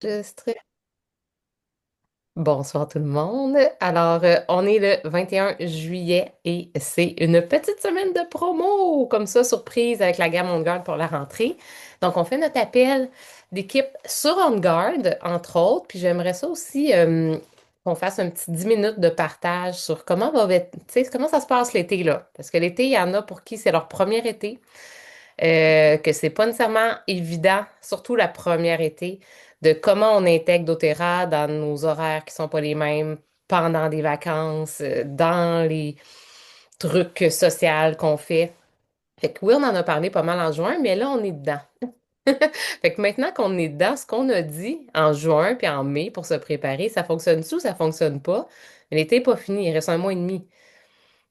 Enregistré. Bonsoir tout le monde. Alors, on est le 21 juillet et c'est une petite semaine de promo, comme ça, surprise avec la gamme On Guard pour la rentrée. Donc, on fait notre appel d'équipe sur On Guard, entre autres, puis j'aimerais ça aussi qu'on fasse un petit 10 minutes de partage sur tu sais, comment ça se passe l'été, là. Parce que l'été, il y en a pour qui c'est leur premier été. Que c'est pas nécessairement évident, surtout la première été, de comment on intègre doTERRA dans nos horaires qui sont pas les mêmes pendant des vacances, dans les trucs sociaux qu'on fait. Fait que oui, on en a parlé pas mal en juin, mais là, on est dedans. Fait que maintenant qu'on est dedans, ce qu'on a dit en juin puis en mai pour se préparer, ça fonctionne-tu ou ça fonctionne pas? Mais l'été n'est pas fini, il reste un mois et demi.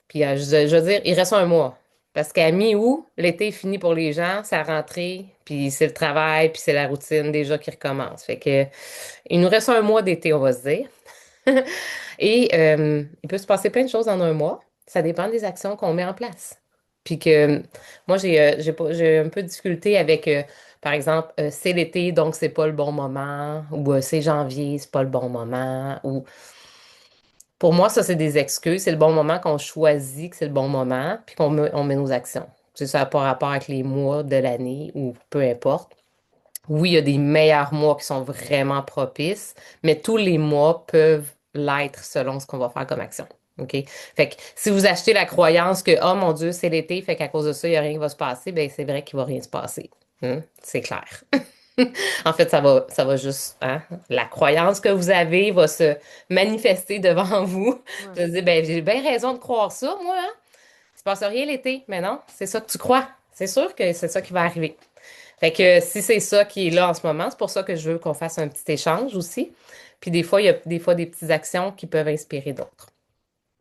Puis je veux dire, il reste un mois. Parce qu'à mi-août, l'été est fini pour les gens, c'est la rentrée, puis c'est le travail, puis c'est la routine déjà qui recommence. Fait que il nous reste un mois d'été, on va se dire. Et il peut se passer plein de choses en un mois. Ça dépend des actions qu'on met en place. Puis que moi, j'ai un peu de difficulté avec, par exemple, c'est l'été, donc c'est pas le bon moment, ou c'est janvier, c'est pas le bon moment, ou pour moi, ça, c'est des excuses. C'est le bon moment qu'on choisit que c'est le bon moment, puis on met nos actions. Ça n'a pas rapport avec les mois de l'année ou peu importe. Oui, il y a des meilleurs mois qui sont vraiment propices, mais tous les mois peuvent l'être selon ce qu'on va faire comme action. OK? Fait que si vous achetez la croyance que, oh mon Dieu, c'est l'été, fait qu'à cause de ça, il n'y a rien qui va se passer, ben c'est vrai qu'il va rien se passer. C'est clair. En fait, ça va juste, hein, la croyance que vous avez va se manifester devant vous. Ouais. Je me dis, ben, j'ai bien raison de croire ça, moi, hein. Il se passe rien l'été, mais non, c'est ça que tu crois. C'est sûr que c'est ça qui va arriver. Fait que si c'est ça qui est là en ce moment, c'est pour ça que je veux qu'on fasse un petit échange aussi. Puis des fois, il y a des fois des petites actions qui peuvent inspirer d'autres.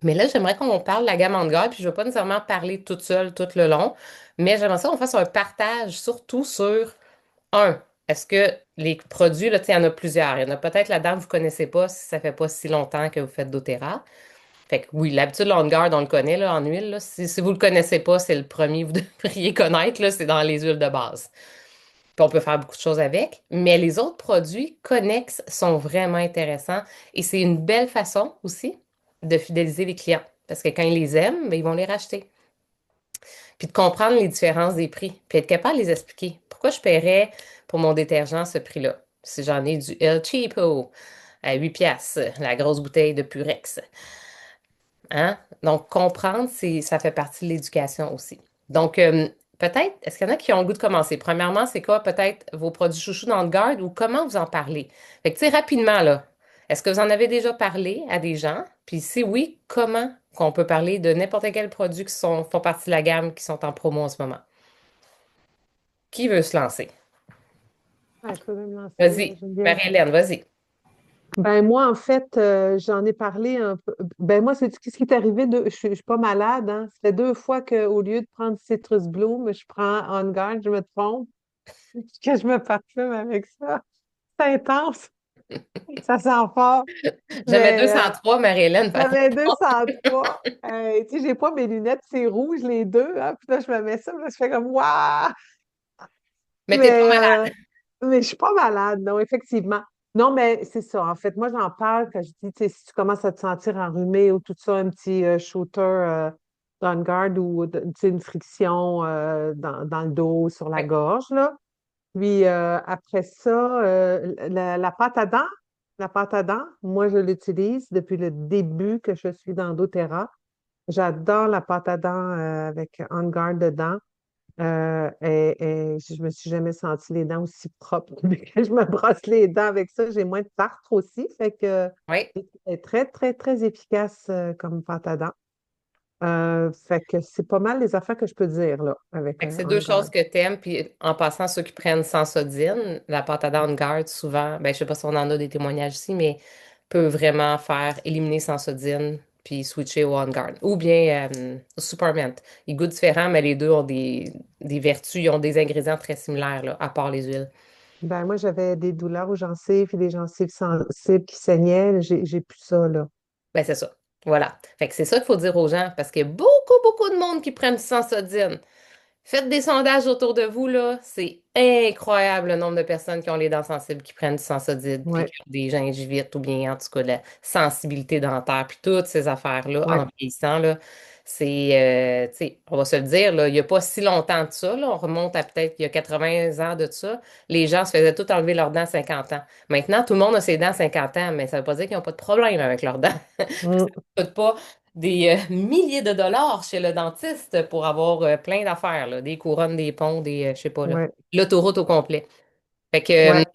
Mais là, j'aimerais qu'on parle de la gamme en garde, puis je ne veux pas nécessairement parler toute seule tout le long, mais j'aimerais ça qu'on fasse un partage surtout sur un, est-ce que les produits, là, tu sais, il y en a plusieurs. Il y en a peut-être là-dedans que vous ne connaissez pas si ça fait pas si longtemps que vous faites doTERRA. Fait que oui, l'habitude Longueur, on le connaît là, en huile. Là. Si vous ne le connaissez pas, c'est le premier que vous devriez connaître, là, c'est dans les huiles de base. Puis on peut faire beaucoup de choses avec. Mais les autres produits connexes sont vraiment intéressants et c'est une belle façon aussi de fidéliser les clients. Parce que quand ils les aiment, ben, ils vont les racheter. Puis de comprendre les différences des prix, puis être capable de les expliquer. Pourquoi je paierais pour mon détergent ce prix-là? Si j'en ai du El Cheapo à 8 piastres, la grosse bouteille de Purex. Hein? Donc, comprendre, ça fait partie de l'éducation aussi. Donc, peut-être, est-ce qu'il y en a qui ont le goût de commencer? Premièrement, c'est quoi peut-être vos produits chouchous dans le garde ou comment vous en parlez? Fait que, tu sais, rapidement, là, est-ce que vous en avez déjà parlé à des gens? Puis si oui, comment qu'on peut parler de n'importe quel produit font partie de la gamme qui sont en promo en ce moment? Qui veut se lancer? Ah, je peux même lancer, Vas-y, Geneviève. Marie-Hélène, vas-y. Ben moi, en fait, j'en ai parlé un peu. Ben moi, c'est ce qui est arrivé. Je suis pas malade, hein. Ça fait 2 fois qu'au lieu de prendre Citrus Bloom, je prends On Guard, je me trompe, que je me parfume avec ça. C'est intense, ça sent fort. J'avais Mais 203, Marie-Hélène, fais j'avais attention. 203. Tu sais, j'ai pas mes lunettes, c'est rouge les deux. Hein. Puis là, je me mets ça, puis là, je fais comme waouh! Mais t'es pas Mais, malade. mais je suis pas malade, non, effectivement. Non, mais c'est ça. En fait, moi, j'en parle quand je dis, tu sais, si tu commences à te sentir enrhumé ou tout ça, un petit shooter dans le garde ou tu sais, une friction dans le dos, sur la Oui. gorge, là. Puis après ça, la pâte à dents, moi, je l'utilise depuis le début que je suis dans doTERRA. J'adore la pâte à dents avec On Guard dedans. Et je me suis jamais senti les dents aussi propres. Dès que je me brosse les dents avec ça, j'ai moins de tartre aussi. Fait que Oui. c'est très, très, très efficace comme pâte à dents. Fait que c'est pas mal les affaires que je peux dire là, avec Fait que c'est On deux Guard. choses que t'aimes, puis en passant, ceux qui prennent sans sodine, la pâte à dents garde souvent, ben je sais pas si on en a des témoignages ici, mais peut vraiment faire éliminer sans sodine, puis switcher au On Guard. Ou bien Superment. Ils goûtent différents, mais les deux ont des vertus, ils ont des ingrédients très similaires, là, à part les huiles. Ben, moi, j'avais des douleurs aux gencives et des gencives sensibles qui saignaient. J'ai plus ça, là. Ben c'est ça. Voilà. Fait que c'est ça qu'il faut dire aux gens, parce qu'il y a beaucoup, beaucoup de monde qui prennent sans sodine. Faites des sondages autour de vous, là. C'est incroyable le nombre de personnes qui ont les dents sensibles, qui prennent du Sensodyne, puis Ouais, qui ont des gingivites, ou bien en tout cas de la sensibilité dentaire, puis toutes ces affaires-là ouais, en vieillissant, là. Tu sais, on va se le dire, là, il n'y a pas si longtemps de ça, là, on remonte à peut-être il y a 80 ans de ça, les gens se faisaient tout enlever leurs dents à 50 ans. Maintenant, tout le monde a ses dents à 50 ans, mais ça ne veut pas dire qu'ils n'ont pas de problème avec leurs dents. mm, Ça coûte pas des milliers de dollars chez le dentiste pour avoir plein d'affaires, là, des couronnes, des ponts, des, je sais pas, là, ouais, l'autoroute au complet. Fait que, ouais.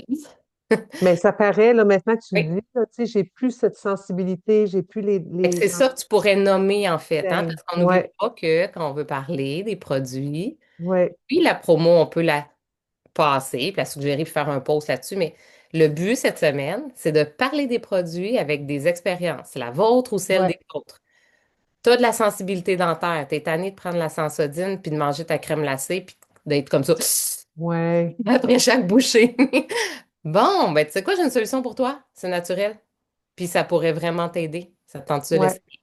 Mais ça paraît, là, maintenant que tu le oui. dis, là, tu sais, j'ai plus cette sensibilité, j'ai plus Fait que les c'est ça que tu pourrais nommer en fait, hein, antennes. parce qu'on n'oublie Ouais, pas que quand on veut parler des produits, ouais, puis la promo, on peut la passer, puis la suggérer, puis faire un post là-dessus, mais le but cette semaine, c'est de parler des produits avec des expériences, la vôtre ou celle ouais, des autres. T'as de la sensibilité dentaire, t'es tanné de prendre la Sensodine, puis de manger ta crème glacée, puis d'être comme ça ouais, après chaque bouchée. Bon, ben tu sais quoi, j'ai une solution pour toi, c'est naturel, puis ça pourrait vraiment t'aider. Ça te tente de ouais, l'essayer.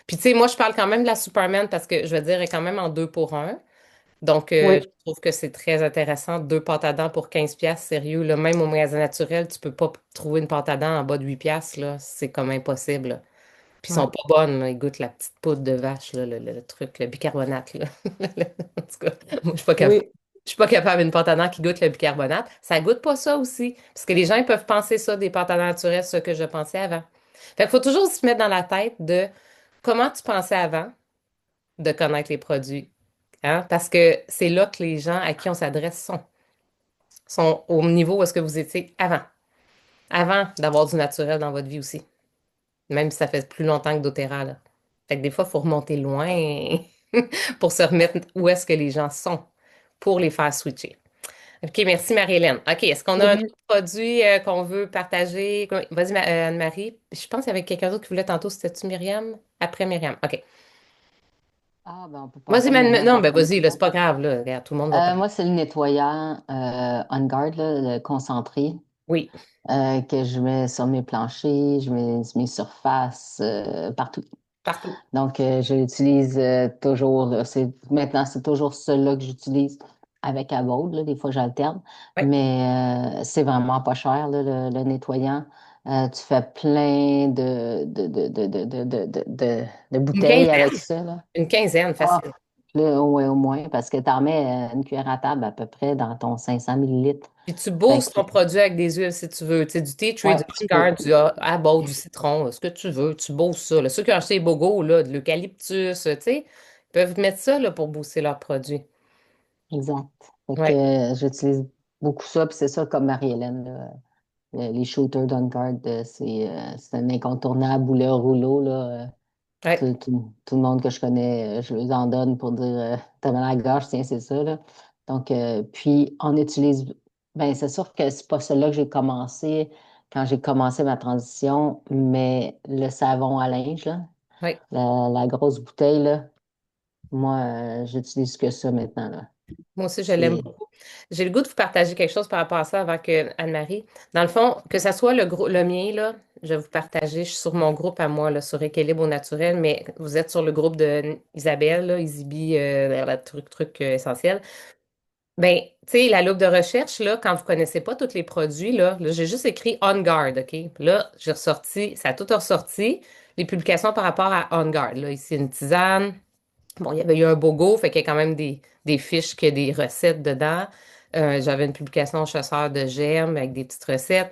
Puis tu sais, moi je parle quand même de la Superman parce que je veux dire, elle est quand même en deux pour un. Donc je oui, trouve que c'est très intéressant. Deux pâtes à dents pour 15 pièces, sérieux, là, même au magasin naturel, tu peux pas trouver une pâte à dents en bas de 8 pièces là, c'est comme impossible, là. Puis ils sont ouais. pas bonnes, là. Ils goûtent la petite poudre de vache, là, le truc, le bicarbonate, là. En tout cas, moi, je suis pas capable. Oui, Je suis pas capable d'une pâte à dents qui goûte le bicarbonate. Ça goûte pas ça aussi. Parce que les gens ils peuvent penser ça des pâtes à dents naturelles, ce que je pensais avant. Fait qu'il faut toujours se mettre dans la tête de comment tu pensais avant de connaître les produits. Hein? Parce que c'est là que les gens à qui on s'adresse sont au niveau où est-ce que vous étiez avant. Avant d'avoir du naturel dans votre vie aussi. Même si ça fait plus longtemps que doTERRA, là. Fait que des fois, il faut remonter loin pour se remettre où est-ce que les gens sont pour les faire switcher. OK, merci Marie-Hélène. OK, est-ce qu'on a un autre oui. produit qu'on veut partager? Vas-y, Anne-Marie. Je pense qu'il y avait quelqu'un d'autre qui voulait tantôt. C'était-tu Myriam? Après Myriam. OK. Ah, ben on peut Vas-y, passer à Myriam non, en ben premier. vas-y, là, c'est pas grave, là. Regarde, tout le monde va parler. Moi, c'est le nettoyant On Guard, là, le concentré, Oui, que je mets sur mes planchers, je mets sur mes surfaces, partout. partout. Donc, je l'utilise toujours. Là. Maintenant, c'est toujours celui-là que j'utilise avec Avode. Là. Des fois, j'alterne. Oui. Mais c'est vraiment pas cher, là, le nettoyant. Tu fais plein de Une bouteilles avec quinzaine. ça, là. Une quinzaine, Ah, facile. là, ouais, au moins, parce que tu en mets une cuillère à table à peu près dans ton 500 millilitres. Puis tu Fait boostes que, ton produit avec des huiles si tu veux. Tu sais, du tea tree, ouais, du tu peux. Picard, du Abbott, du citron, ce que tu veux. Tu boostes ça, là. Ceux qui ont acheté les Bogo, là, de l'eucalyptus, tu sais, ils peuvent mettre ça là, pour booster leurs produits. Exact. Fait que Oui, j'utilise beaucoup ça, puis c'est ça comme Marie-Hélène, là. Les shooters d'On-Guard, c'est un incontournable boulet au rouleau, là. oui, Tout le monde que je connais, je les en donne pour dire t'as mal à la gorge, tiens, c'est ça, là. Donc, puis on utilise, ben c'est sûr que c'est pas celui-là que j'ai commencé quand j'ai commencé ma transition, mais le savon à linge, là, oui. la grosse bouteille, là, moi, j'utilise que ça maintenant, là. Moi aussi, je l'aime C'est beaucoup. J'ai le goût de vous partager quelque chose par rapport à ça avant que Anne-Marie. Dans le fond, que ça soit le mien, là, je vais vous partager. Je suis sur mon groupe à moi, là, sur Équilibre au naturel, mais vous êtes sur le groupe de Isabelle, là, Isibi, la essentiel. Ben, tu sais, la loupe de recherche, là, quand vous connaissez pas tous les produits, là, j'ai juste écrit On Guard, OK? Puis là, j'ai ressorti, ça a tout ressorti, les publications par rapport à On Guard. Là, ici, une tisane. Bon, il y avait eu un BOGO, fait qu'il y a quand même des fiches qui a des recettes dedans. J'avais une publication chasseur de germes avec des petites recettes.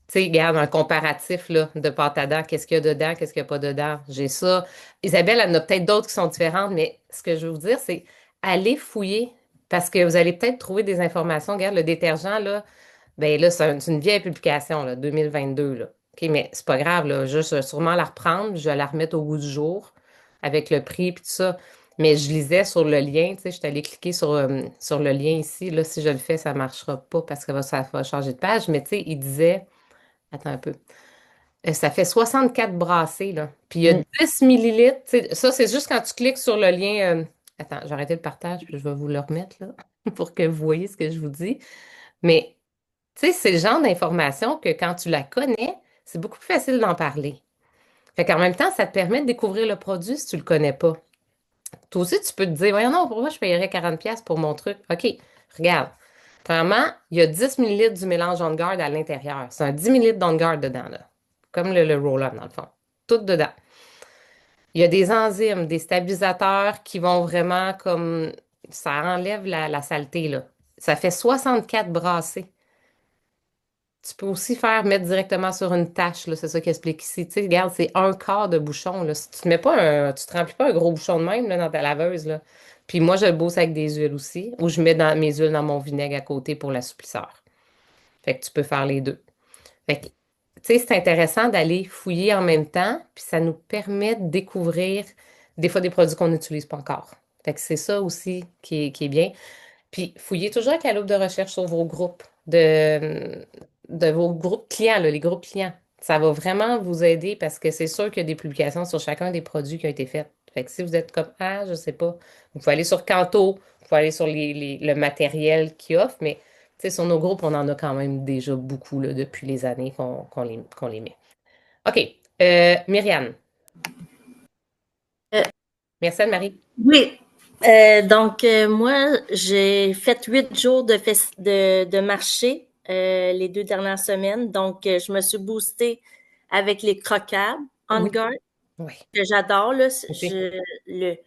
Tu sais, regarde un comparatif là, de pâte à dents, qu'est-ce qu'il y a dedans, qu'est-ce qu'il n'y a pas dedans. J'ai ça. Isabelle, elle en a peut-être d'autres qui sont différentes, mais ce que je veux vous dire, c'est aller fouiller parce que vous allez peut-être trouver des informations. Regarde, le détergent, là, ben là, c'est une vieille publication, là, 2022, là. OK, mais c'est pas grave, là. Juste sûrement la reprendre, je vais la remettre au goût du jour avec le prix et tout ça. Mais je lisais sur le lien, tu sais, je suis allée cliquer sur le lien ici. Là, si je le fais, ça ne marchera pas parce que ça va changer de page. Mais tu sais, il disait, attends un peu, ça fait 64 brassées, là. Puis il y a Mm. 10 millilitres. Tu sais, ça, c'est juste quand tu cliques sur le lien. Attends, j'ai arrêté le partage, puis je vais vous le remettre, là, pour que vous voyez ce que je vous dis. Mais tu sais, c'est le genre d'information que quand tu la connais, c'est beaucoup plus facile d'en parler. Fait qu'en même temps, ça te permet de découvrir le produit si tu le connais pas. Toi aussi, tu peux te dire, voyons non, pourquoi je paierais 40$ pour mon truc? OK, regarde. Premièrement, il y a 10 millilitres du mélange On Guard à l'intérieur. C'est un 10 millilitres d'On Guard dedans, là. Comme le roll-on, dans le fond. Tout dedans. Il y a des enzymes, des stabilisateurs qui vont vraiment comme... Ça enlève la saleté, là. Ça fait 64 brassées. Tu peux aussi faire mettre directement sur une tâche, là, c'est ça qui explique ici. Tu sais, regarde, c'est un quart de bouchon, là. Si tu te mets pas tu te remplis pas un gros bouchon de même, là, dans ta laveuse, là. Puis moi, je le bosse avec des huiles aussi, ou je mets mes huiles dans mon vinaigre à côté pour l'assouplisseur. Fait que tu peux faire les deux. Fait que, tu sais, c'est intéressant d'aller fouiller en même temps, puis ça nous permet de découvrir des fois des produits qu'on n'utilise pas encore. Fait que c'est ça aussi qui est bien. Puis, fouillez toujours avec la loupe de recherche sur vos groupes, de vos groupes clients, là, les groupes clients. Ça va vraiment vous aider parce que c'est sûr qu'il y a des publications sur chacun des produits qui ont été faits. Fait que si vous êtes comme, ah, je sais pas, vous pouvez aller sur Kanto, vous pouvez aller sur le matériel qu'ils offrent, mais tu sais, sur nos groupes, on en a quand même déjà beaucoup là, depuis les années qu'on les met. OK. Myriam. Euh, Merci Anne-Marie. oui. Donc, moi, j'ai fait 8 jours de marché les 2 dernières semaines. Donc, je me suis boostée avec les croquables On Oui. Guard, Oui. que j'adore. Là. OK.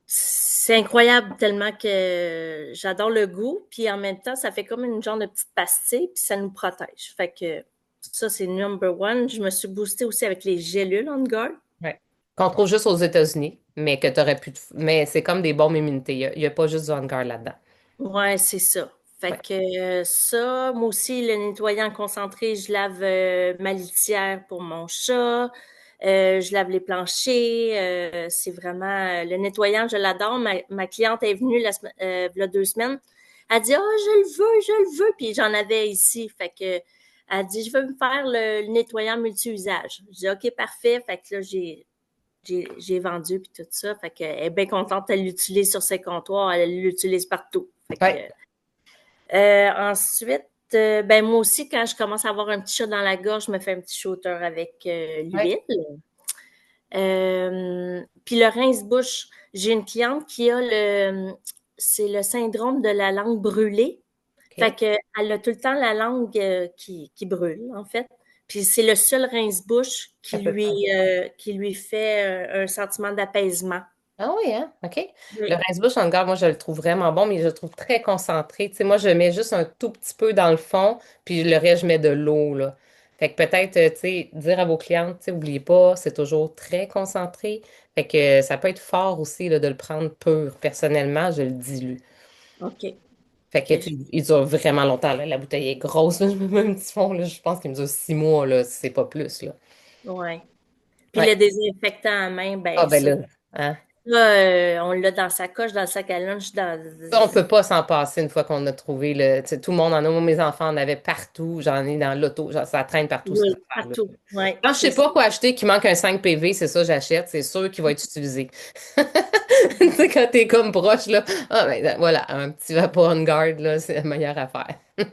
C'est incroyable tellement que j'adore le goût. Puis en même temps, ça fait comme une genre de petite pastille, puis ça nous protège. Fait que ça, c'est number one. Je me suis boostée aussi avec les gélules On Guard. Ouais. Qu'on trouve juste aux États-Unis, mais que tu aurais pu. Mais c'est comme des bombes immunité. Il y a pas juste du On-Guard là-dedans. Ouais, c'est ça. Fait Ouais. que ça, moi aussi, le nettoyant concentré, je lave ma litière pour mon chat, je lave les planchers, c'est vraiment le nettoyant, je l'adore. Ma cliente est venue il y a 2 semaines. Elle dit, oh, je le veux, puis j'en avais ici. Fait que elle dit, je veux me faire le nettoyant multi-usage. Je dis, OK, parfait. Fait que là, j'ai vendu puis tout ça. Fait qu'elle est bien contente, elle l'utilise sur ses comptoirs, elle l'utilise partout. Fait que, Ouais. ensuite, ben moi aussi, quand je commence à avoir un petit chat dans la gorge, je me fais un petit shooter avec Ouais. l'huile. Puis le rince-bouche, j'ai une cliente qui a c'est le syndrome de la langue brûlée. Fait OK. que elle a tout le temps la langue qui brûle, en fait. Puis c'est le seul rince-bouche Ça peut faire. qui lui fait un sentiment d'apaisement. Ah oui, hein? OK. Le Oui. rince-bouche en garde, moi, je le trouve vraiment bon, mais je le trouve très concentré. Tu sais, moi, je mets juste un tout petit peu dans le fond, puis le reste, je mets de l'eau, là. Fait que peut-être, tu sais, dire à vos clientes, tu sais, oubliez pas, c'est toujours très concentré. Fait que ça peut être fort aussi, là, de le prendre pur. Personnellement, je le dilue. OK. Fait que, Que tu sais, il dure vraiment longtemps, là. La bouteille est grosse, là. Je me mets un petit fond, là. Je pense qu'il me dure 6 mois, là, si c'est pas plus, là. ouais. Puis Ouais. le désinfectant à main, Ah, ben ben ça, là, hein? on l'a dans sa coche, dans le sac à lunch, dans... Ça, on peut pas s'en passer une fois qu'on a trouvé le. Tu sais, tout le monde en a. Moi, mes enfants en avaient partout. J'en ai dans l'auto. Genre, ça traîne partout, cette Oui, affaire-là. partout. Ouais, Quand je c'est sais ça. pas quoi acheter, qu'il manque un 5 PV, c'est ça, j'achète. C'est sûr qu'il va être utilisé. Tu sais, quand t'es comme proche, là. Ah, ben voilà, un petit Vapor on Guard, là, c'est la meilleure affaire. Ouais.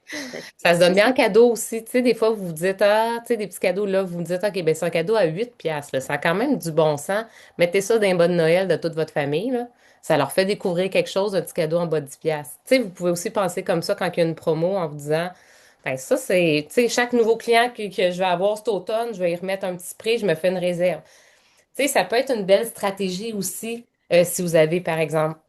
Fait Ça que se donne c'est bien ça. en cadeau aussi. Tu sais, des fois, vous vous dites, ah, tu sais, des petits cadeaux, là, vous vous dites, OK, ben c'est un cadeau à 8 piastres, là. Ça a quand même du bon sens. Mettez ça dans les bas de Noël de toute votre famille, là. Ça leur fait découvrir quelque chose, un petit cadeau en bas de 10 piastres. Tu sais, vous pouvez aussi penser comme ça quand il y a une promo en vous disant, ben ça, c'est, tu sais, chaque nouveau client que je vais avoir cet automne, je vais y remettre un petit prix, je me fais une réserve. Tu sais, ça peut être une belle stratégie aussi, si vous avez, par exemple,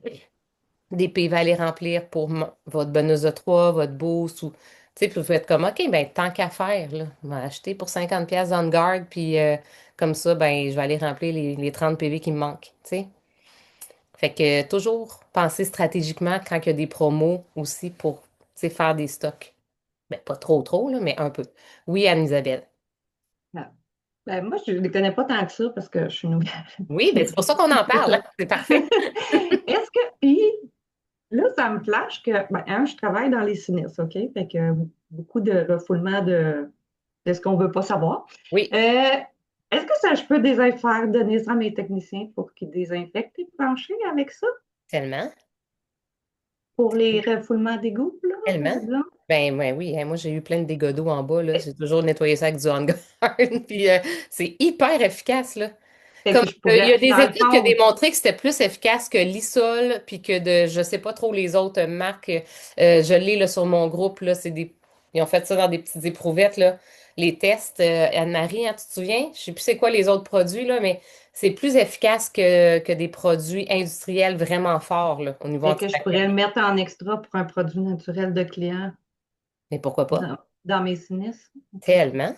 des PV à les remplir pour votre bonus de 3, votre boost ou tu sais, puis vous faites comme OK, ben tant qu'à faire, là, on va acheter pour 50$ on guard, puis comme ça, ben je vais aller remplir les 30 PV qui me manquent. Tu sais. Fait que toujours penser stratégiquement quand il y a des promos aussi pour tu sais, faire des stocks. Ben, pas trop, trop, là, mais un peu. Oui, Anne-Isabelle. Ah. Ben, moi, je ne les connais pas tant que ça parce que je suis nouvelle. Oui, ben c'est pour ça qu'on en C'est parle, ça. hein. C'est parfait. Est-ce que, puis là, ça me flash que, je travaille dans les sinistres, OK? Fait que beaucoup de refoulement de ce qu'on ne veut pas savoir. Oui, Est-ce que ça, je peux faire donner ça à mes techniciens pour qu'ils désinfectent les planchers avec ça? tellement. Pour les refoulements d'égouts, là, par Tellement. exemple? Ben oui, hein, moi j'ai eu plein de dégâts d'eau en bas, là. J'ai toujours nettoyé ça avec du On Guard. Puis c'est hyper efficace, là. Fait Comme que je il y a pourrais, des dans le études qui ont fond, démontré que c'était plus efficace que l'Isol, puis que de, je sais pas trop les autres marques. Je l'ai là, sur mon groupe, là, ils ont fait ça dans des petites éprouvettes, là. Les tests, Anne-Marie, hein, tu te souviens? Je sais plus c'est quoi les autres produits, là, mais c'est plus efficace que des produits industriels vraiment forts, là, au niveau fait que je pourrais le antibactérien. mettre en extra pour un produit naturel de client Mais pourquoi pas? dans mes sinistres. OK. Tellement,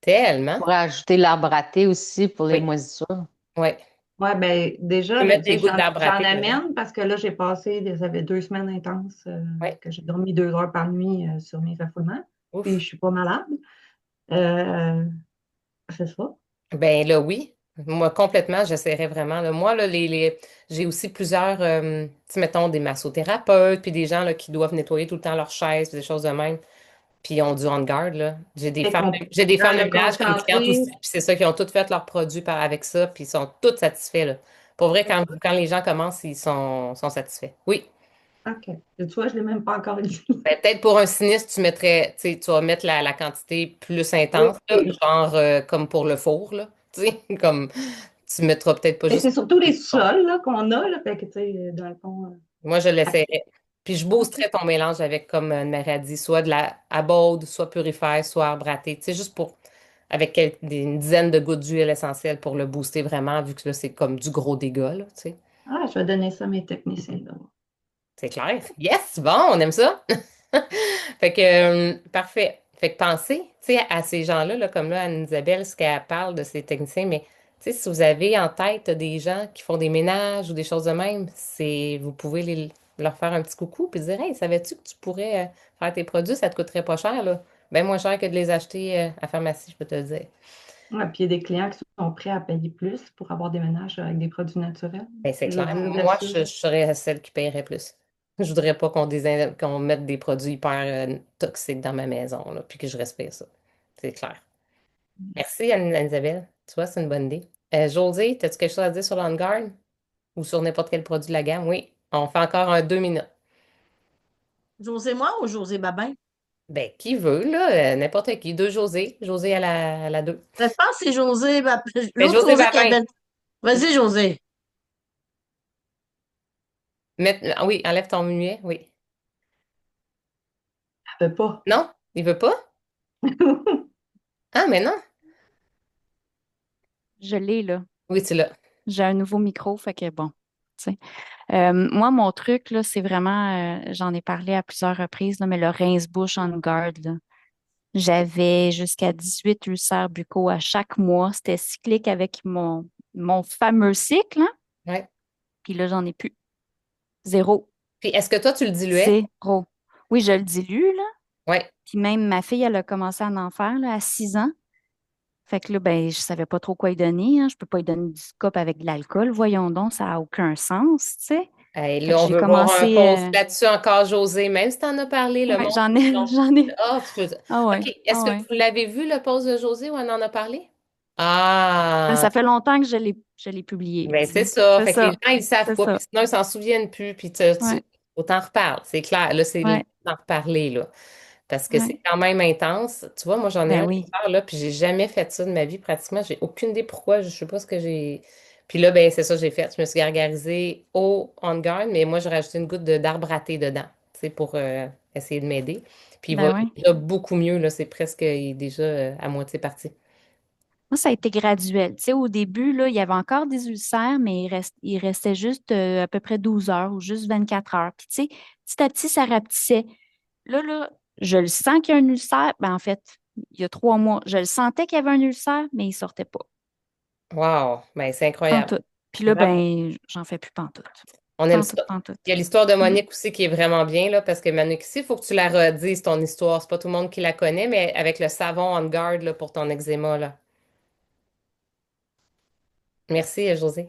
tellement. Pour ajouter l'arbre à thé aussi pour les Oui, moisissures. oui. Ouais, ben Tu déjà, peux ben, mettre tu sais, des gouttes d'arbre à j'en thé dedans. amène parce que là, j'ai passé, ça fait 2 semaines intenses Oui, que j'ai dormi 2 heures par nuit sur mes refoulements. Puis ouf. je suis pas malade. Euh, c'est ça. Ben là, oui. Moi, complètement, j'essaierai vraiment. Là. Moi, là, j'ai aussi plusieurs, tu sais, mettons, des massothérapeutes, puis des gens là, qui doivent nettoyer tout le temps leurs chaises, puis des choses de même, puis ils ont du on-guard, là. Fait qu'on, J'ai des dans femmes de le ménage comme clientes aussi, concentré, puis c'est ça, qui ont toutes fait leurs produits avec ça, puis ils sont toutes satisfaits, là. Pour vrai, quand les gens commencent, sont satisfaits. Oui. OK. Tu vois, je ne l'ai même pas encore dit. Ben, peut-être pour un sinistre, tu mettrais, tu sais, tu vas mettre la quantité plus Oui. intense, là, genre comme pour le four, là. Tu sais, comme tu mettras peut-être pas Mais juste. c'est surtout les sols là, qu'on a, là. Fait que, tu sais, dans le fond. Moi, je OK. l'essaierais. Puis je OK. boosterais ton mélange avec, comme Marie a dit, soit de la abode, soit purifier, soit arbre à thé. Tu sais, juste pour, avec une dizaine de gouttes d'huile essentielle pour le booster vraiment, vu que là, c'est comme du gros dégât, là, tu sais. Ah, je vais donner ça à mes techniciens, là. C'est clair. Yes! Bon, on aime ça. Fait que, parfait. Fait que pensez, tu sais, à ces gens-là, là, comme là, Anne-Isabelle, ce qu'elle parle de ces techniciens, mais tu sais, si vous avez en tête des gens qui font des ménages ou des choses de même, vous pouvez leur faire un petit coucou puis dire, hey, savais-tu que tu pourrais faire tes produits, ça te coûterait pas cher, là? Bien moins cher que de les acheter à la pharmacie, je peux te le dire. Ouais, puis il y a des clients qui sont prêts à payer plus pour avoir des ménages avec des produits naturels. Ben, c'est Je veux clair. dire, Moi, je versus. serais celle qui paierait plus. Je voudrais pas qu'on mette des produits hyper toxiques dans ma maison, là, puis que je respire ça. C'est clair. Merci, Anne-Isabelle. Tu vois, c'est une bonne idée. José, as-tu quelque chose à dire sur l'OnGuard ou sur n'importe quel produit de la gamme? Oui. On fait encore un 2 minutes. José moi ou José Babin? Ben, qui veut, là? N'importe qui. Deux José. José à la deux. Ben, je pense que c'est José Babin. Ben, L'autre José José qui Babin. avait. Vas-y, José. Oui, enlève ton muet. Oui. Ça peut pas. Non? Il veut pas? Ah, mais non. Je l'ai, là. Oui, tu l'as. J'ai un nouveau micro, fait que bon. Tu sais. Moi, mon truc, là, c'est vraiment, j'en ai parlé à plusieurs reprises, là, mais le rince-bouche on guard, là. J'avais jusqu'à 18 ulcères buccaux à chaque mois. C'était cyclique avec mon fameux cycle, hein. Ouais. Puis là, j'en ai plus. Zéro. Puis, est-ce que toi, tu le diluais? Zéro. Oui, je le dilue, là. Oui. Puis même ma fille, elle a commencé à en faire, là, à 6 ans. Fait que là, ben, je savais pas trop quoi lui donner, hein. Je peux pas lui donner du scope avec de l'alcool. Voyons donc, ça a aucun sens, tu sais. Hey, Fait là, que on j'ai veut voir un commencé. post là-dessus encore, José. Même si tu en as parlé, le Ouais, monde. j'en ai, j'en ai. Ah, Ah ouais, OK. ah Est-ce que ouais. vous l'avez vu, le post de José, ou on en a parlé? Ben, Ah, ça fait longtemps que je l'ai publié, ben tu c'est sais. ça. C'est Fait que les ça, gens, ils savent c'est pas, puis ça. sinon, ils s'en souviennent plus, puis Ouais, faut t'en reparler. C'est clair. Là, c'est le ouais, temps d'en reparler, là. Parce que c'est ouais. quand même intense. Tu vois, moi, j'en ai Ben un qui oui. part, là, puis j'ai jamais fait ça de ma vie, pratiquement. J'ai aucune idée pourquoi. Je sais pas ce que j'ai. Puis là, ben, c'est ça que j'ai fait. Je me suis gargarisée au On Guard, mais moi, j'ai rajouté une goutte d'arbre à thé dedans, tu sais, pour essayer de m'aider. Puis Ben oui. il va beaucoup mieux, là. C'est presque, il est déjà à moitié parti. Moi, ça a été graduel. Tu sais, au début, là, il y avait encore des ulcères, mais il restait juste à peu près 12 heures ou juste 24 heures. Puis, tu sais, petit à petit, ça rapetissait. Là, je le sens qu'il y a un ulcère. Ben, en fait, il y a 3 mois, je le sentais qu'il y avait un ulcère, mais il sortait pas. Wow! Ben, c'est incroyable. Pantoute. Puis là, Bravo. ben, j'en fais plus pantoute. On aime ça. Pantoute, pantoute. Il y a l'histoire de Mm. Monique aussi qui est vraiment bien, là, parce que Monique, ici, il faut que tu la redises, ton histoire. C'est pas tout le monde qui la connaît, mais avec le savon On Guard, là, pour ton eczéma, là. Merci, José.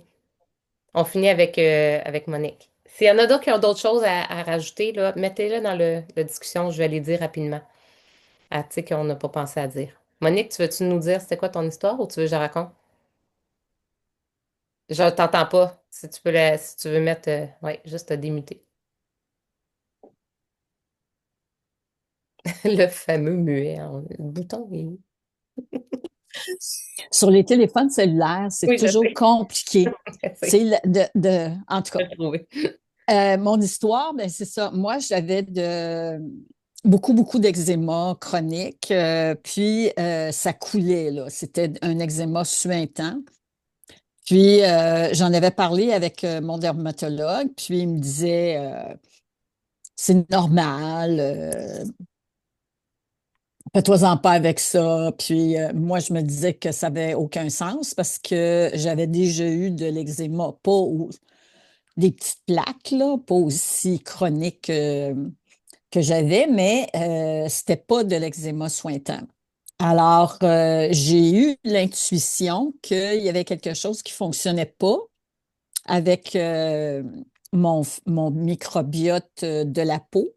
On finit avec Monique. S'il y en a d'autres qui ont d'autres choses à rajouter, là, mettez-le dans la discussion, je vais les dire rapidement. Ah, tu sais qu'on n'a pas pensé à dire. Monique, tu veux-tu nous dire c'était quoi ton histoire ou tu veux que je la raconte? Je t'entends pas. Si tu veux mettre, ouais, juste te démuter. Le fameux muet, hein. Le bouton est où? Sur les téléphones cellulaires, c'est Oui, je toujours sais. compliqué. Je sais. En tout cas, Je trouvé. mon histoire, ben, c'est ça. Moi, j'avais beaucoup, beaucoup d'eczéma chronique, puis ça coulait, là. C'était un eczéma suintant. Puis, j'en avais parlé avec mon dermatologue, puis il me disait, c'est normal, fais-toi-en pas avec ça. Puis, moi, je me disais que ça n'avait aucun sens parce que j'avais déjà eu de l'eczéma, des petites plaques, là, pas aussi chroniques que j'avais, mais c'était pas de l'eczéma sointant. Alors, j'ai eu l'intuition qu'il y avait quelque chose qui fonctionnait pas avec mon microbiote de la peau.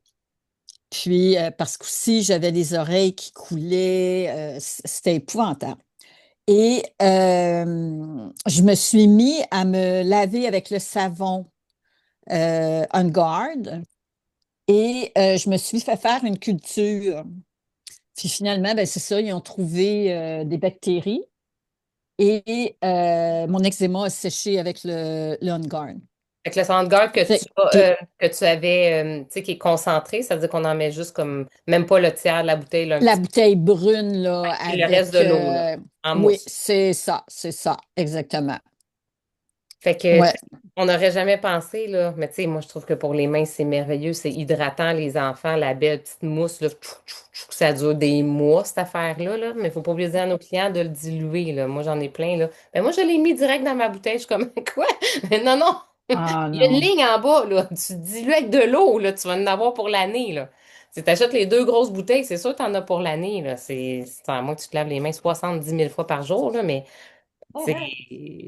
Puis, parce qu'aussi, j'avais les oreilles qui coulaient, c'était épouvantable. Et je me suis mis à me laver avec le savon On Guard et je me suis fait faire une culture. Puis finalement, ben, c'est ça, ils ont trouvé des bactéries et mon eczéma a séché avec le On Guard. Fait que le Soundguard Fait que que tu avais, tu sais, qui est concentré, ça veut dire qu'on en met juste comme, même pas le tiers de la bouteille, là, un la petit bouteille brune, là, peu, et le reste de avec... l'eau, là, en oui, mousse. c'est ça, exactement. Fait que, tu Ouais, sais, on n'aurait jamais pensé, là, mais tu sais, moi, je trouve que pour les mains, c'est merveilleux, c'est hydratant, les enfants, la belle petite mousse, là, ça dure des mois, cette affaire-là, là, mais il faut pas oublier dire à nos clients de le diluer, là. Moi, j'en ai plein, là. Ben, moi, je l'ai mis direct dans ma bouteille, je suis comme, quoi? Mais non, non! ah Il y a une non. ligne en bas, là. Tu dilues avec de l'eau, là. Tu vas en avoir pour l'année, là. Si tu achètes les deux grosses bouteilles, c'est sûr que tu en as pour l'année, là. C'est à moins que tu te laves les mains 70 000 fois par jour, là, mais c'est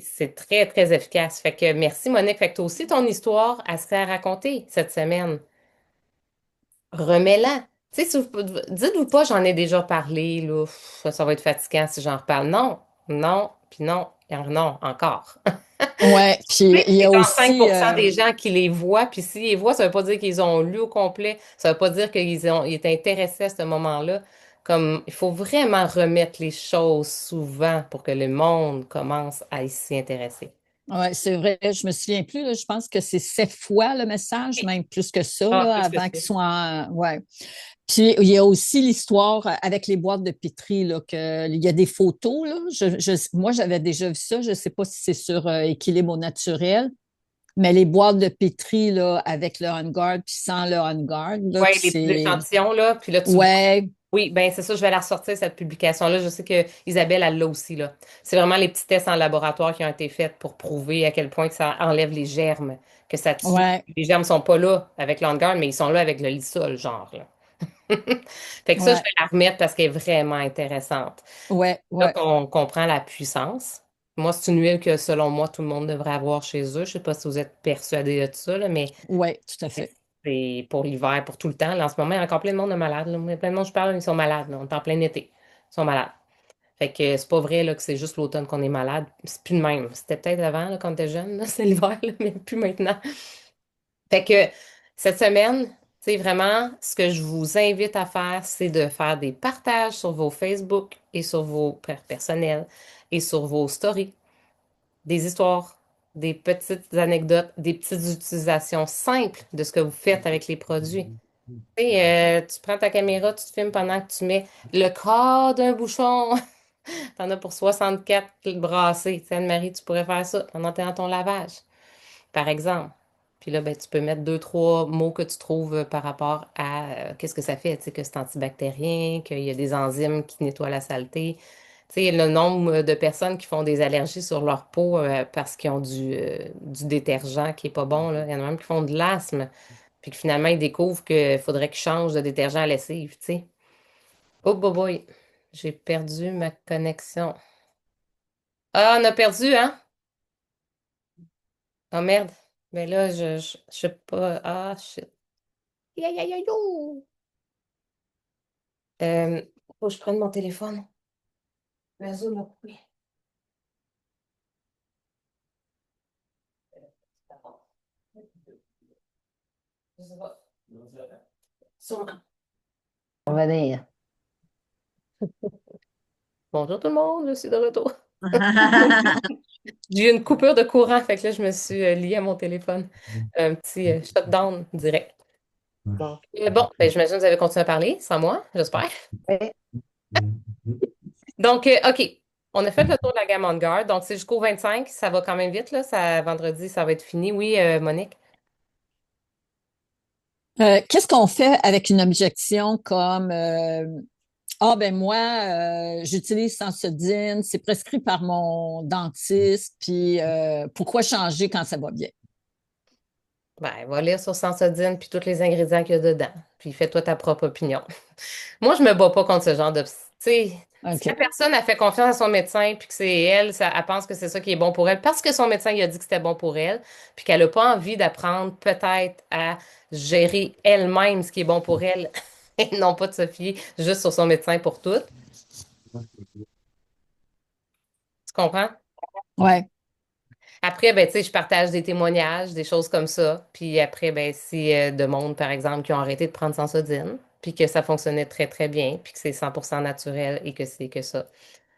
c'est très, très efficace. Fait que merci, Monique. Fait que toi aussi, ton histoire, elle serait à raconter cette semaine. Remets-la. Tu sais, dites-vous pas, j'en ai déjà parlé, là. Ça va être fatigant si j'en reparle. Non, non, puis non, et non, encore. Ouais, puis il y C'est a genre 5 aussi... des gens qui les voient, puis s'ils les voient, ça veut pas dire qu'ils ont lu au complet, ça veut pas dire ils étaient intéressés à ce moment-là. Comme, il faut vraiment remettre les choses souvent pour que le monde commence à s'y intéresser. ouais, c'est vrai, je me souviens plus, là, je pense que c'est 7 fois le message, même plus que ça, Ah, là, plus que avant ça. qu'il soit ouais. Puis il y a aussi l'histoire avec les boîtes de pétri, là, il y a des photos, là. Moi, j'avais déjà vu ça, je ne sais pas si c'est sur Équilibre au naturel, mais les boîtes de pétri, là, avec le On Guard, puis sans le On Guard, là, Ouais, puis les petits c'est... échantillons, là, puis là, tu vois. Ouais, Oui, ben c'est ça, je vais la ressortir, cette publication-là. Je sais que Isabelle, elle l'a aussi, là. C'est vraiment les petits tests en laboratoire qui ont été faits pour prouver à quel point que ça enlève les germes, que ça tue. ouais, Les germes sont pas là avec l'On-Guard, mais ils sont là avec le Lysol, genre, là. Fait que ça, je ouais, vais la remettre parce qu'elle est vraiment intéressante. ouais, Là ouais, qu'on comprend la puissance. Moi, c'est une huile que, selon moi, tout le monde devrait avoir chez eux. Je sais pas si vous êtes persuadés de ça, là, mais ouais, tout à fait. c'est pour l'hiver, pour tout le temps. Là, en ce moment, il y a encore plein de monde de malades, là. Il y a plein de monde, je parle, ils sont malades, là. On est en plein été. Ils sont malades. Fait que c'est pas vrai là, que c'est juste l'automne qu'on est malade. C'est plus le même. C'était peut-être avant, là, quand t'es jeune, là, c'est l'hiver, là, mais plus maintenant. Fait que cette semaine, c'est vraiment ce que je vous invite à faire, c'est de faire des partages sur vos Facebook et sur vos personnels et sur vos stories, des histoires, des petites anecdotes, des petites utilisations simples de ce que vous faites avec les produits. Tu sais, tu prends ta caméra, tu te filmes pendant que tu mets le quart d'un bouchon. T'en as pour 64 brassés. Tu sais, Anne-Marie, tu pourrais faire ça pendant que t'es dans ton lavage, par exemple. Puis là, ben, tu peux mettre deux, trois mots que tu trouves par rapport à qu'est-ce que ça fait, tu sais, que c'est antibactérien, qu'il y a des enzymes qui nettoient la saleté. Tu sais, le nombre de personnes qui font des allergies sur leur peau parce qu'ils ont du détergent qui est pas bon, là. Il y en a même qui font de l'asthme, puis que finalement, ils découvrent qu'il faudrait qu'ils changent de détergent à lessive, tu sais. Oh, boy, boy, j'ai perdu ma connexion. Ah, on a perdu, hein? Oh merde. Mais là, je sais pas. Ah, shit. Aïe, aïe, aïe, oh. Euh, Faut que je prenne mon téléphone. Le réseau m'a coupé. Je sais pas. Sûrement. Revenir. Bonjour tout le monde, je suis de retour. J'ai eu une coupure de courant, fait que là, je me suis liée à mon téléphone. Un petit shutdown direct. Donc, bon, ben, j'imagine que vous avez continué à parler, sans moi, j'espère. Ouais. Donc, OK. On a fait le tour de la gamme On Guard. Donc, c'est jusqu'au 25. Ça va quand même vite, là. Vendredi, ça va être fini. Oui, Monique? Qu'est-ce qu'on fait avec une objection comme ah ben moi j'utilise Sensodyne, c'est prescrit par mon dentiste, puis pourquoi changer quand ça va bien? Ben, va lire sur Sensodyne puis tous les ingrédients qu'il y a dedans. Puis fais-toi ta propre opinion. Moi, je me bats pas contre ce genre de... Tu sais, si la OK. personne a fait confiance à son médecin puis que c'est elle, elle pense que c'est ça qui est bon pour elle parce que son médecin lui a dit que c'était bon pour elle puis qu'elle n'a pas envie d'apprendre peut-être à gérer elle-même ce qui est bon pour elle et non pas de se fier juste sur son médecin pour tout. Tu comprends? Ouais. Après, ben, tu sais, je partage des témoignages, des choses comme ça. Puis après, ben, si de monde, par exemple, qui ont arrêté de prendre Sensodine, puis que ça fonctionnait très, très bien, puis que c'est 100% naturel et que c'est que ça.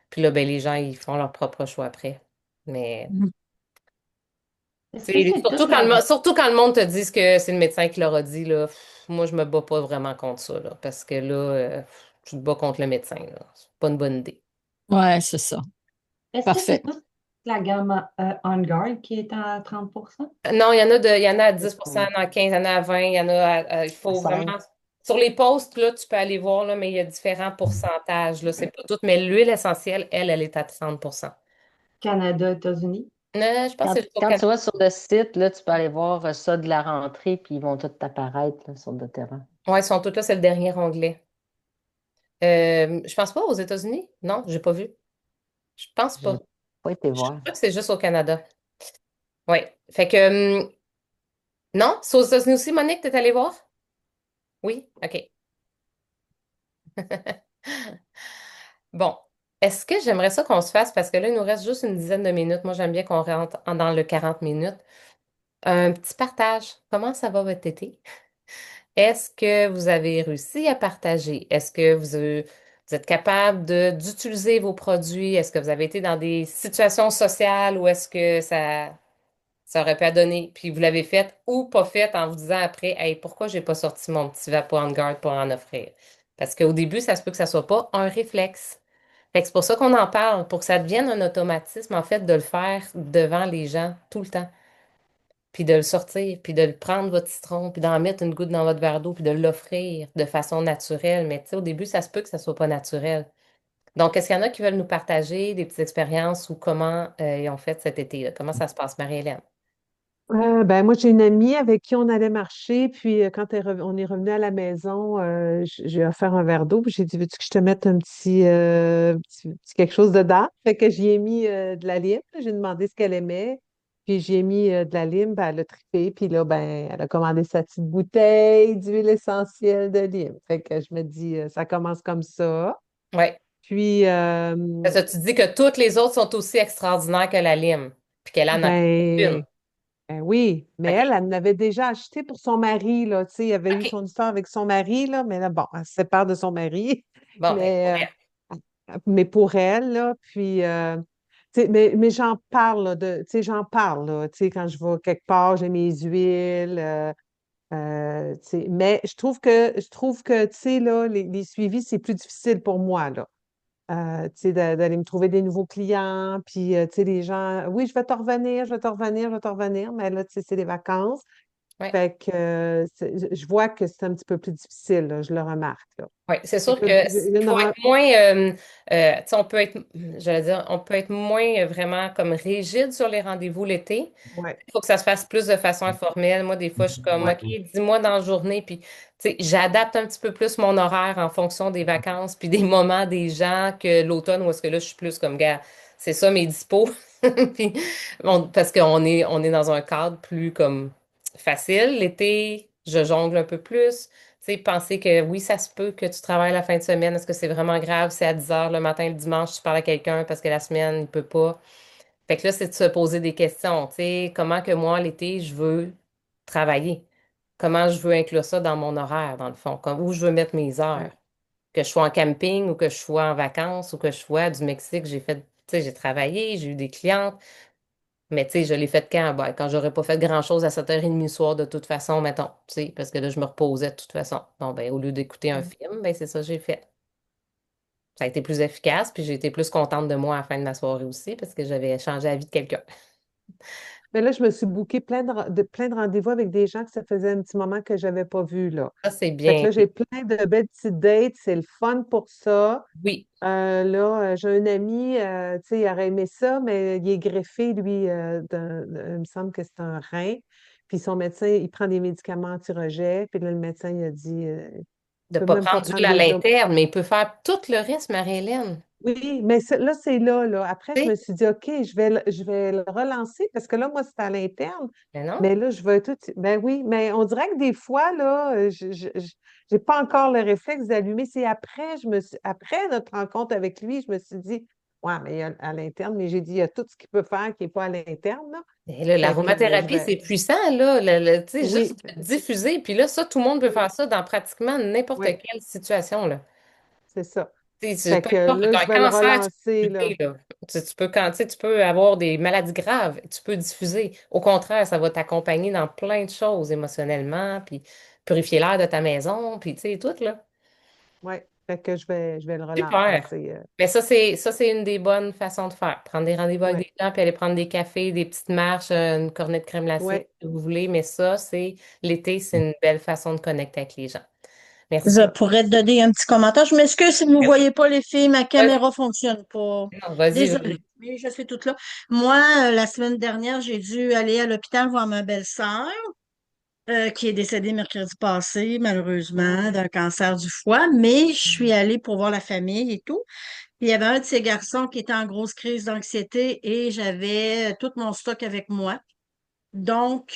Puis là, ben, les gens, ils font leur propre choix après. Mais, Mhm. Est-ce tu que sais, c'est toute la... surtout quand le monde te dit que c'est le médecin qui leur a dit, là, moi, je me bats pas vraiment contre ça, là, parce que là, tu te bats contre le médecin, là. C'est pas une bonne idée. Ouais, c'est ça. Est-ce que c'est Parfait. toute la gamme On Guard qui est à 30%? Non, il y en a à 10%, il y en a à 15, il y en a à 20, il y en a il À faut vraiment. 5. Sur les posts, là, tu peux aller voir, là, mais il y a différents pourcentages, là, c'est pas tout. Mais l'huile essentielle, elle est à 30%. Canada, États-Unis? Je pense que c'est juste au Quand tu Canada. vas sur le site, là, tu peux aller voir ça de la rentrée, puis ils vont tous t'apparaître là, sur le terrain. Ouais, ils sont tous là, c'est le dernier onglet. Je pense pas aux États-Unis. Non, j'ai pas vu. Je pense pas. J'ai pas été Je voir. crois que c'est juste au Canada. Oui. Fait que, non, c'est aux États-Unis aussi, Monique, t'es allée voir? Oui? OK. Bon, est-ce que j'aimerais ça qu'on se fasse, parce que là, il nous reste juste une dizaine de minutes. Moi, j'aime bien qu'on rentre dans le 40 minutes. Un petit partage. Comment ça va votre été? Est-ce que vous avez réussi à partager? Est-ce que vous êtes capable d'utiliser vos produits? Est-ce que vous avez été dans des situations sociales où est-ce que ça aurait pu à donner? Puis vous l'avez fait ou pas fait en vous disant après, hey, pourquoi j'ai pas sorti mon petit Vapo en garde pour en offrir? Parce qu'au début, ça se peut que ça soit pas un réflexe. Fait que c'est pour ça qu'on en parle, pour que ça devienne un automatisme, en fait, de le faire devant les gens tout le temps. Puis de le sortir, puis de le prendre votre citron, puis d'en mettre une goutte dans votre verre d'eau, puis de l'offrir de façon naturelle. Mais tu sais, au début, ça se peut que ça soit pas naturel. Donc, est-ce qu'il y en a qui veulent nous partager des petites expériences ou comment ils ont fait cet été, là? Comment ça se passe, Marie-Hélène? Ben, moi, j'ai une amie avec qui on allait marcher, puis quand on est revenu à la maison, j'ai offert un verre d'eau, puis j'ai dit, veux-tu que je te mette un petit quelque chose dedans? Fait que j'y ai mis de la lime, j'ai demandé ce qu'elle aimait, puis j'y ai mis de la lime, ben, elle a trippé, puis là, ben, elle a commandé sa petite bouteille d'huile essentielle de lime. Fait que je me dis, ça commence comme ça. Oui. Puis, Parce que tu dis que toutes les autres sont aussi extraordinaires que la lime, puis qu'elle en a ben, une. Ben oui, mais OK. elle en avait déjà acheté pour son mari, là. Tu sais, il avait eu OK. son histoire avec son mari, là, mais là, bon, elle se sépare de son mari. Bon, ben, pour Mais, elle. mais pour elle, là, puis, tu sais, mais j'en parle, là, tu sais, j'en parle, là, tu sais, quand je vais quelque part, j'ai mes huiles, tu sais, mais je trouve que, tu sais, là, les suivis, c'est plus difficile pour moi, là. Tu sais, d'aller me trouver des nouveaux clients, puis, tu sais, les gens, oui, je vais te revenir, je vais te revenir, je vais te revenir, mais là, tu sais, c'est les vacances. Ouais. Fait que je vois que c'est un petit peu plus difficile, là, je le remarque, là. Oui, c'est Fait sûr que que il faut être moins, tu sais, on peut être, j'allais dire, on peut être moins vraiment comme rigide sur les rendez-vous l'été. ouais, Il faut que ça se fasse plus de façon informelle. Moi, des fois, je suis comme, ouais, OK, dis-moi dans la journée, puis, tu sais, j'adapte un petit peu plus mon horaire en fonction des vacances, puis des moments des gens que l'automne, où est-ce que là, je suis plus comme, gars, c'est ça mes dispos. Puis, parce on est dans un cadre plus comme facile. L'été, je jongle un peu plus. Tu sais, penser que oui, ça se peut que tu travailles la fin de semaine. Est-ce que c'est vraiment grave? C'est à 10 heures le matin, le dimanche, tu parles à quelqu'un parce que la semaine, il peut pas. Fait que là, c'est de se poser des questions. Tu sais, comment que moi, l'été, je veux travailler? Comment je veux inclure ça dans mon horaire, dans le fond? Où je veux mettre mes ouais. heures? Que je sois en camping ou que je sois en vacances ou que je sois du Mexique, j'ai fait, tu sais, j'ai travaillé, j'ai eu des clientes, mais tu sais, je l'ai fait quand? Ben, quand j'aurais pas fait grand-chose à 7h30 le soir de toute façon, mettons, tu sais, parce que là, je me reposais de toute façon. Bon, ben, au lieu d'écouter un Mm. film, ben, c'est ça que j'ai fait. Ça a été plus efficace, puis j'ai été plus contente de moi à la fin de ma soirée aussi, parce que j'avais changé la vie de quelqu'un. Mais là, je me suis booké plein de rendez-vous avec des gens que ça faisait un petit moment que je n'avais pas vus, là. Ça, c'est Fait que bien. là, j'ai plein de belles petites dates. C'est le fun pour ça. Oui, Là, j'ai un ami, tu sais, il aurait aimé ça, mais il est greffé, lui, il me semble que c'est un rein. Puis son médecin, il prend des médicaments anti-rejet. Puis là, le médecin, il a dit, de tu ne peux pas même pas prendre d'huile prendre à l'huile de... l'interne, mais il peut faire tout le reste, Marie-Hélène. Oui, mais là, c'est là, là. Après, Tu je me sais? suis dit, OK, je vais le relancer parce que là, moi, c'est à l'interne. Mais non. Mais là, je vais tout. Ben oui, mais on dirait que des fois, là, j'ai pas encore le réflexe d'allumer. C'est après, après notre rencontre avec lui, je me suis dit, ouais, mais il y a à l'interne, mais j'ai dit, il y a tout ce qu'il peut faire qui n'est pas à l'interne, là. Et là, Fait que je l'aromathérapie, c'est vais. puissant, là. Tu sais, Oui, juste diffuser. Puis là, ça, tout le monde peut faire ça dans pratiquement n'importe oui, quelle situation, là. c'est ça. Tu sais, Fait peu que importe que là, tu as je un vais le cancer, tu relancer, peux là. diffuser, là. Tu peux, tu sais, tu peux avoir des maladies graves, tu peux diffuser. Au contraire, ça va t'accompagner dans plein de choses émotionnellement, puis purifier l'air de ta maison, puis tu sais, tout, là. Oui, fait que je vais le Super. relancer. Mais ça, c'est une des bonnes façons de faire. Prendre des rendez-vous avec Oui, des gens, puis aller prendre des cafés, des petites marches, une cornette de crème glacée, oui. si vous voulez. Mais ça, c'est l'été, c'est une belle façon de connecter avec les gens. Je Merci. pourrais te donner un petit commentaire. Je m'excuse si vous ne Ben oui. voyez pas les filles, ma Vas-y, caméra fonctionne pas. non, vas-y, Désolée, vas-y. mais je suis toute là. Moi, la semaine dernière, j'ai dû aller à l'hôpital voir ma belle-sœur, qui est décédée mercredi passé, malheureusement, Oh, d'un cancer du foie, mais je suis allée pour voir la famille et tout. Puis il y avait un de ces garçons qui était en grosse crise d'anxiété et j'avais tout mon stock avec moi. Donc,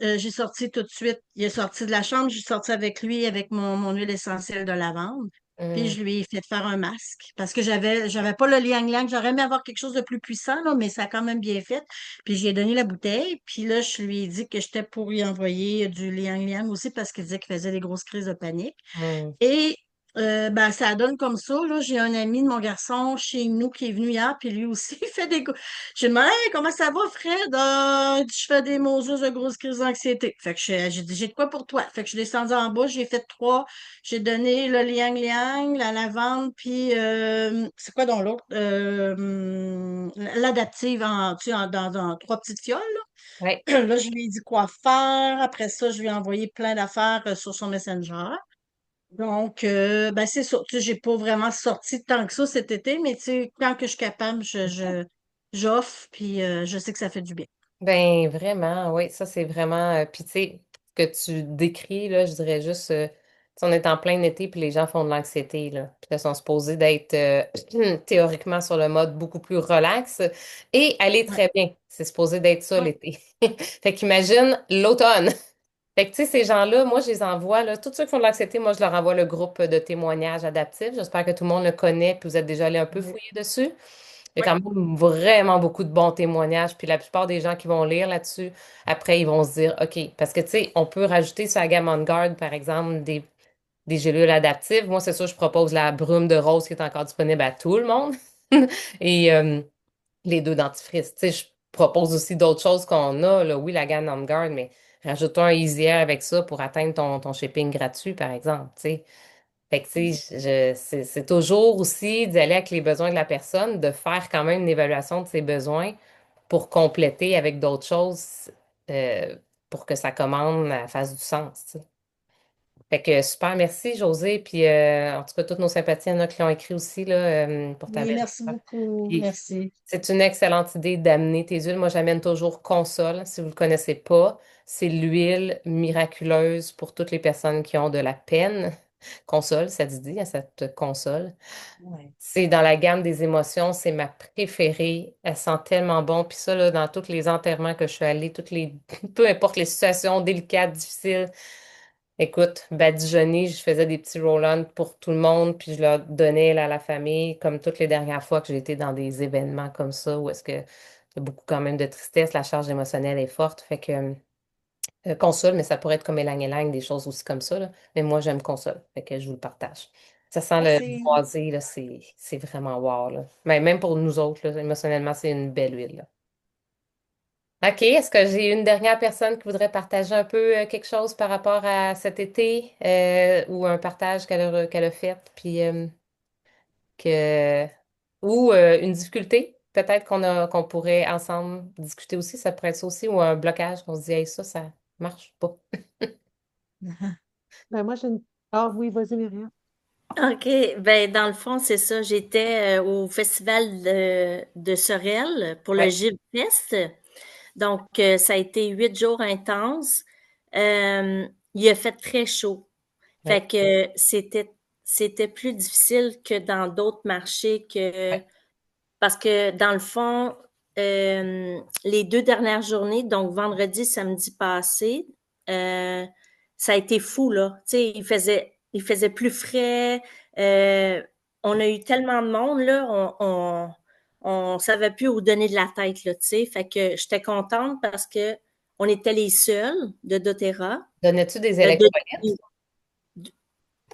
j'ai sorti tout de suite. Il est sorti de la chambre, j'ai sorti avec lui avec mon huile essentielle de lavande. Puis Hum, je lui ai fait faire un masque parce que j'avais pas le liang-liang. J'aurais aimé avoir quelque chose de plus puissant, là, mais ça a quand même bien fait. Puis j'ai donné la bouteille. Puis là, je lui ai dit que j'étais pour lui envoyer du liang-liang aussi parce qu'il disait qu'il faisait des grosses crises de panique. hum. Et ben, ça donne comme ça. Là, j'ai un ami de mon garçon chez nous qui est venu hier, puis lui aussi, il fait des... J'ai dit, hey, comment ça va, Fred? Je fais des Moses de grosses crises d'anxiété. Fait que j'ai dit, j'ai de quoi pour toi? Fait que je suis descendue en bas, j'ai fait trois. J'ai donné le liang-liang, la lavande, puis c'est quoi dans l'autre? L'adaptive tu sais, dans trois petites fioles. Ouais. Là. Là, je lui ai dit quoi faire. Après ça, je lui ai envoyé plein d'affaires sur son Messenger. Donc, ben c'est ça. Tu sais, j'ai pas vraiment sorti tant que ça cet été, mais tu sais, quand que je suis capable, j'offre, puis je sais que ça fait du bien. Ben vraiment, oui, ça c'est vraiment. Puis tu sais, ce que tu décris, là, je dirais juste, tu sais, on est en plein été, puis les gens font de l'anxiété, là. Puis là, ils sont supposés d'être théoriquement sur le mode beaucoup plus relax et aller Ouais, très bien. C'est supposé d'être ça ouais, l'été. Fait qu'imagine l'automne. Fait que tu sais, ces gens-là, moi, je les envoie, là, tous ceux qui font de l'anxiété, moi, je leur envoie le groupe de témoignages adaptifs. J'espère que tout le monde le connaît, puis vous êtes déjà allé un peu oui. fouiller dessus. Il y a ouais, quand même vraiment beaucoup de bons témoignages. Puis la plupart des gens qui vont lire là-dessus, après, ils vont se dire, OK, parce que, tu sais, on peut rajouter sur la gamme On Guard, par exemple, des gélules adaptives. Moi, c'est sûr, je propose la brume de rose qui est encore disponible à tout le monde. Et les deux dentifrices. Tu sais, je propose aussi d'autres choses qu'on a. Là. Oui, la gamme On Guard, mais rajoute un Easy Air avec ça pour atteindre ton shipping gratuit, par exemple. Tu sais. Fait que, tu sais, c'est toujours aussi d'y aller avec les besoins de la personne, de faire quand même une évaluation de ses besoins pour compléter avec d'autres choses euh, pour que sa commande fasse du sens. Tu sais. Fait que super, merci José. Puis en tout cas, toutes nos sympathies, il y en a qui l'ont écrit aussi là, pour ta oui, belle. merci beaucoup. Puis Merci. c'est une excellente idée d'amener tes huiles. Moi, j'amène toujours Console. Si vous ne le connaissez pas, c'est l'huile miraculeuse pour toutes les personnes qui ont de la peine. Console, ça se dit, hein, ça te console. Ouais. C'est dans la gamme des émotions, c'est ma préférée. Elle sent tellement bon. Puis ça, là, dans tous les enterrements que je suis allée, peu importe les situations délicates, difficiles, écoute, badigeonner, je faisais des petits roll-on pour tout le monde, puis je leur donnais là, à la famille, comme toutes les dernières fois que j'ai été dans des événements comme ça, où est-ce que il y a beaucoup quand même de tristesse, la charge émotionnelle est forte. Fait que console, mais ça pourrait être comme élang-élang, des choses aussi comme ça, là. Mais moi, j'aime console. Fait que je vous le partage. Ça sent Ah, le boisé, là, c'est vraiment wow, là. Mais même pour nous autres, là, émotionnellement, c'est une belle huile, là. OK, est-ce que j'ai une dernière personne qui voudrait partager un peu quelque chose par rapport à cet été ou un partage qu'elle a fait, puis que ou une difficulté, peut-être qu'on pourrait ensemble discuter aussi, ça pourrait être ça aussi, ou un blocage qu'on se dit, hey, ça marche pas. Ben, moi, j'ai une... Ah oui, vas-y, Myriam. OK, ben dans le fond, c'est ça. J'étais au festival de Sorel pour le Ouais, Gib Fest. Donc, ça a été 8 jours intenses. Il a fait très chaud. ouais, Fait que c'était plus difficile que dans d'autres marchés ouais. parce que dans le fond, les 2 dernières journées, donc vendredi, samedi passé, euh, ça a été fou, là. Tu sais, il faisait plus frais. euh, on a eu tellement de monde, là, on savait plus où donner de la tête, là, tu sais. Fait que j'étais contente parce que on était les seuls de doTERRA. Donnais-tu des Euh, de- électrolytes?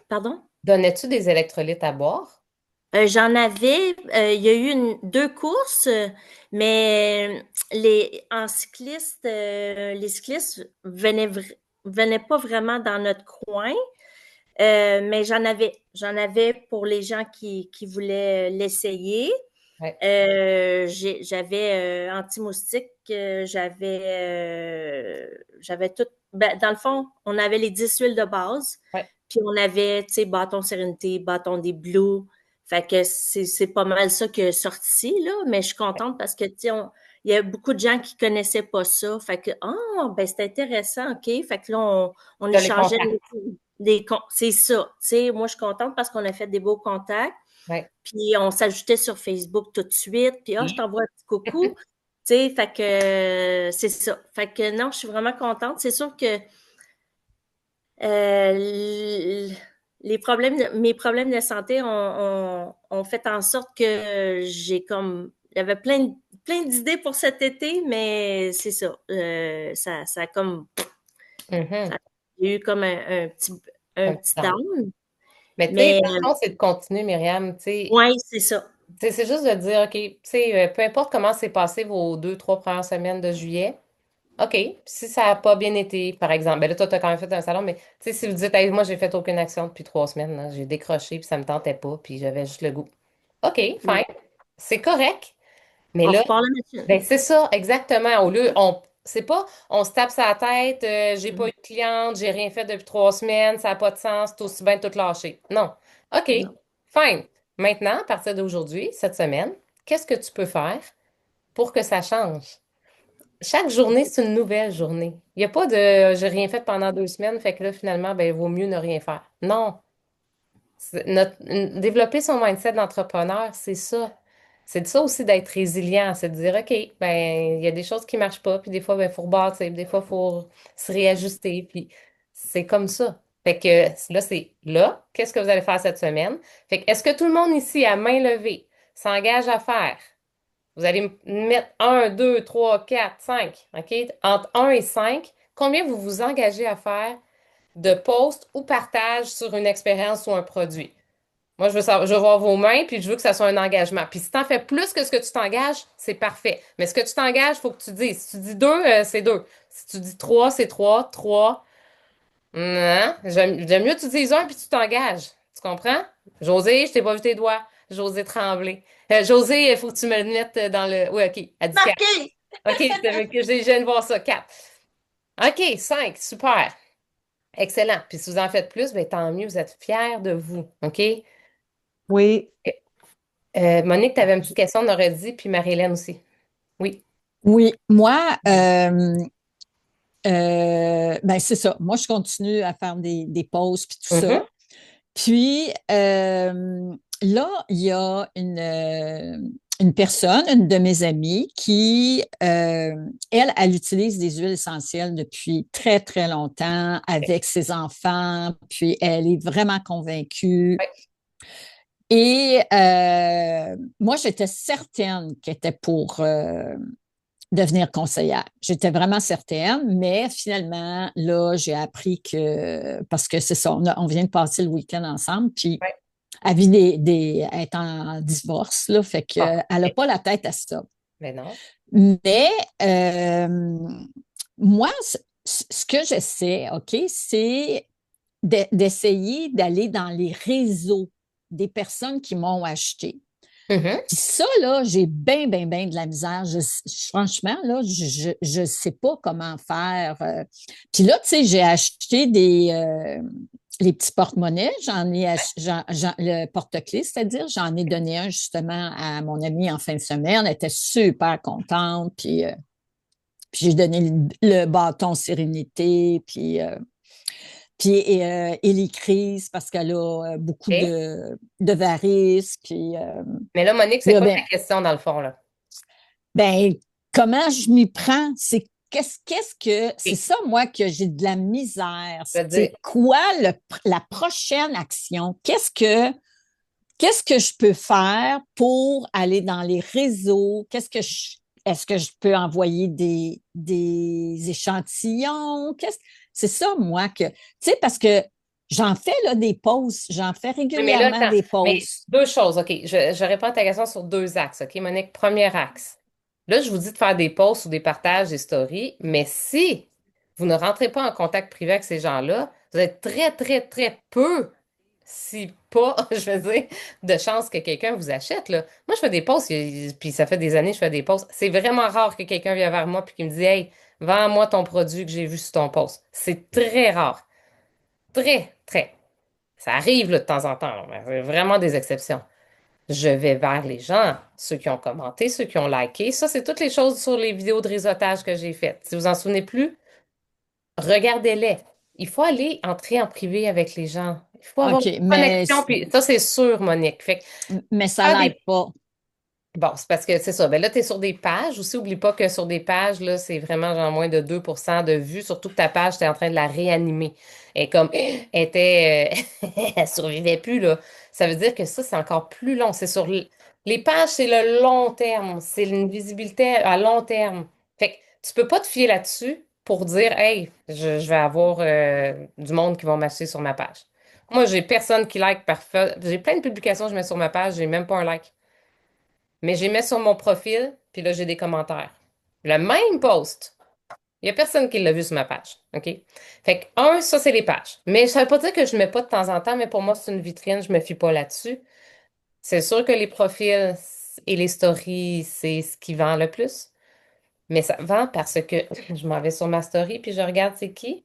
Pardon? Donnais-tu des électrolytes à boire? J'en avais, il y a eu 2 courses, mais en cycliste, les cyclistes venaient pas vraiment dans notre coin, mais j'en avais pour les gens qui voulaient l'essayer. Ouais, J'avais anti-moustique, j'avais tout. Ben, dans le fond, on avait les 10 huiles de base, ouais. puis on avait, tu sais, bâton sérénité, bâton des Blues. Fait que c'est pas mal ça qui est sorti, là, mais je suis contente parce que, tu sais, il y a beaucoup de gens qui connaissaient pas ça. Fait que, ben, c'est intéressant, OK. Fait que là, on T'as les échangeait contacts. c'est ça. Tu sais, moi, je suis contente parce qu'on a fait des beaux contacts. Ouais. Puis on s'ajoutait sur Facebook tout de suite. Puis je t'envoie un petit coucou. Tu sais, fait que c'est ça. Fait que non, je suis vraiment contente. C'est sûr que mes problèmes de santé ont fait en sorte que il y avait plein d'idées pour cet été, mais c'est ça. Ça a comme, Mhm. j'ai eu comme un Un petit petit down. down. Mais tu sais, Mais dans le fond, c'est de continuer, Myriam. ouais, c'est ça. C'est juste de dire, OK, tu sais, peu importe comment s'est passé vos 2, 3 premières semaines de juillet, OK, si ça n'a pas bien été, par exemple, ben là, toi, tu as quand même fait un salon, mais tu sais, si vous dites, hey, moi, j'ai fait aucune action depuis 3 semaines, là, j'ai décroché, puis ça me tentait pas, puis j'avais juste le goût. OK, Mm. fine, c'est correct, mais On là, repart la machine. ben c'est ça, exactement. Au lieu, c'est pas, on se tape sa tête, j'ai pas eu Mm. de cliente, j'ai rien fait depuis 3 semaines, ça n'a pas de sens, c'est aussi bien de tout lâcher. Non. OK, Non. fine. Maintenant, à partir d'aujourd'hui, cette semaine, qu'est-ce que tu peux faire pour que ça change? Chaque journée, c'est une nouvelle journée. Il n'y a pas de j'ai rien fait pendant 2 semaines, fait que là, finalement, ben, il vaut mieux ne rien faire. Non. Développer son mindset d'entrepreneur, c'est ça. C'est de ça aussi d'être résilient, c'est de dire, OK, ben, il y a des choses qui ne marchent pas, puis des fois, ben, il faut rebâtir, puis des fois, il faut se réajuster, puis c'est comme ça. Fait que là, c'est là, qu'est-ce que vous allez faire cette semaine? Fait que est-ce que tout le monde ici, à main levée, s'engage à faire? Vous allez mettre 1, 2, 3, 4, 5, OK? Entre 1 et 5, combien vous vous engagez à faire de posts ou partages sur une expérience ou un produit? Moi, je veux voir vos mains, puis je veux que ça soit un engagement. Puis si tu en fais plus que ce que tu t'engages, c'est parfait. Mais ce que tu t'engages, il faut que tu dises. Si tu dis 2, c'est 2. Si tu dis 3, c'est 3. 3. Non, j'aime mieux que tu dises 1 puis tu t'engages. Tu comprends? José, je t'ai pas vu tes doigts. José tremblé. José, il faut que tu me le mettes dans le. Oui, OK. Elle dit 4. Marqué! OK, je viens de voir ça. 4. OK, 5. Super. Excellent. Puis si vous en faites plus, ben, tant mieux. Vous êtes fiers de vous. OK? Oui. Monique, tu avais une petite question, on aurait dit, puis Marie-Hélène aussi. Oui. Oui, moi, ben c'est ça. Moi, je continue à faire des pauses puis tout Mhm. ça. Puis là, il y a une personne, une de mes amies, qui, elle utilise des huiles essentielles depuis très, très longtemps avec ses enfants, puis elle est vraiment convaincue. Ouais. Et moi, j'étais certaine qu'elle était pour devenir conseillère. J'étais vraiment certaine, mais finalement, là, j'ai appris que, parce que c'est ça, on vient de passer le week-end ensemble, puis Ouais. elle vit elle est en divorce, là, fait Bon, qu'elle n'a OK. pas la tête à ça. Mais non. Mais moi, ce que j'essaie, OK, c'est d'essayer d'aller dans les réseaux des personnes qui m'ont acheté. Mhm. Puis ça, là, j'ai bien, bien, bien de la misère. Franchement, là, je sais pas comment faire. Puis là, tu sais, j'ai acheté les petits porte-monnaies. Le porte-clés, c'est-à-dire, j'en ai donné un justement à mon amie en fin de semaine. Elle était super contente. Puis j'ai donné le bâton sérénité. Et les crises parce qu'elle a beaucoup OK. de varices. Mais là, Monique, Puis c'est là, quoi ben, ta question dans le fond, là? ben, comment je m'y prends? C'est OK. ça, moi, que j'ai de la misère. Je veux dire, C'est quoi la prochaine action? Qu'est-ce que je peux faire pour aller dans les réseaux? Est-ce que je peux envoyer des échantillons? C'est ça, moi, tu sais, parce que j'en fais là, des posts, j'en fais oui, mais là, régulièrement attends. des Mais posts. deux choses, OK. Je réponds à ta question sur deux axes, OK, Monique? Premier axe. Là, je vous dis de faire des posts ou des partages, des stories, mais si vous ne rentrez pas en contact privé avec ces gens-là, vous êtes très, très, très peu, si pas, je veux dire, de chances que quelqu'un vous achète, là. Moi, je fais des posts, puis ça fait des années que je fais des posts. C'est vraiment rare que quelqu'un vienne vers moi puis qui me dit, Hey, vends-moi ton produit que j'ai vu sur ton post. C'est très rare. Très, très. Ça arrive là, de temps en temps, là, mais c'est vraiment des exceptions. Je vais vers les gens, ceux qui ont commenté, ceux qui ont liké. Ça, c'est toutes les choses sur les vidéos de réseautage que j'ai faites. Si vous en souvenez plus, regardez-les. Il faut aller entrer en privé avec les gens. Il faut avoir OK, une connexion, puis ça, c'est sûr, Monique. Fait que, mais ça faire l'aide des pas. bon, c'est parce que c'est ça. Ben là, tu es sur des pages. Aussi, oublie pas que sur des pages, là, c'est vraiment genre moins de 2% de vues. Surtout que ta page, tu es en train de la réanimer. Et comme elle était, elle survivait plus, là. Ça veut dire que ça, c'est encore plus long. Les pages, c'est le long terme. C'est une visibilité à long terme. Fait que tu peux pas te fier là-dessus pour dire, hey, je vais avoir du monde qui va m'acheter sur ma page. Moi, j'ai personne qui like parfait. J'ai plein de publications que je mets sur ma page, j'ai même pas un like. Mais j'ai mis sur mon profil, puis là, j'ai des commentaires. Le même post. Il n'y a personne qui l'a vu sur ma page. OK? Fait que, ça, c'est les pages. Mais ça ne veut pas dire que je ne mets pas de temps en temps, mais pour moi, c'est une vitrine, je ne me fie pas là-dessus. C'est sûr que les profils et les stories, c'est ce qui vend le plus. Mais ça vend parce que je m'en vais sur ma story, puis je regarde c'est qui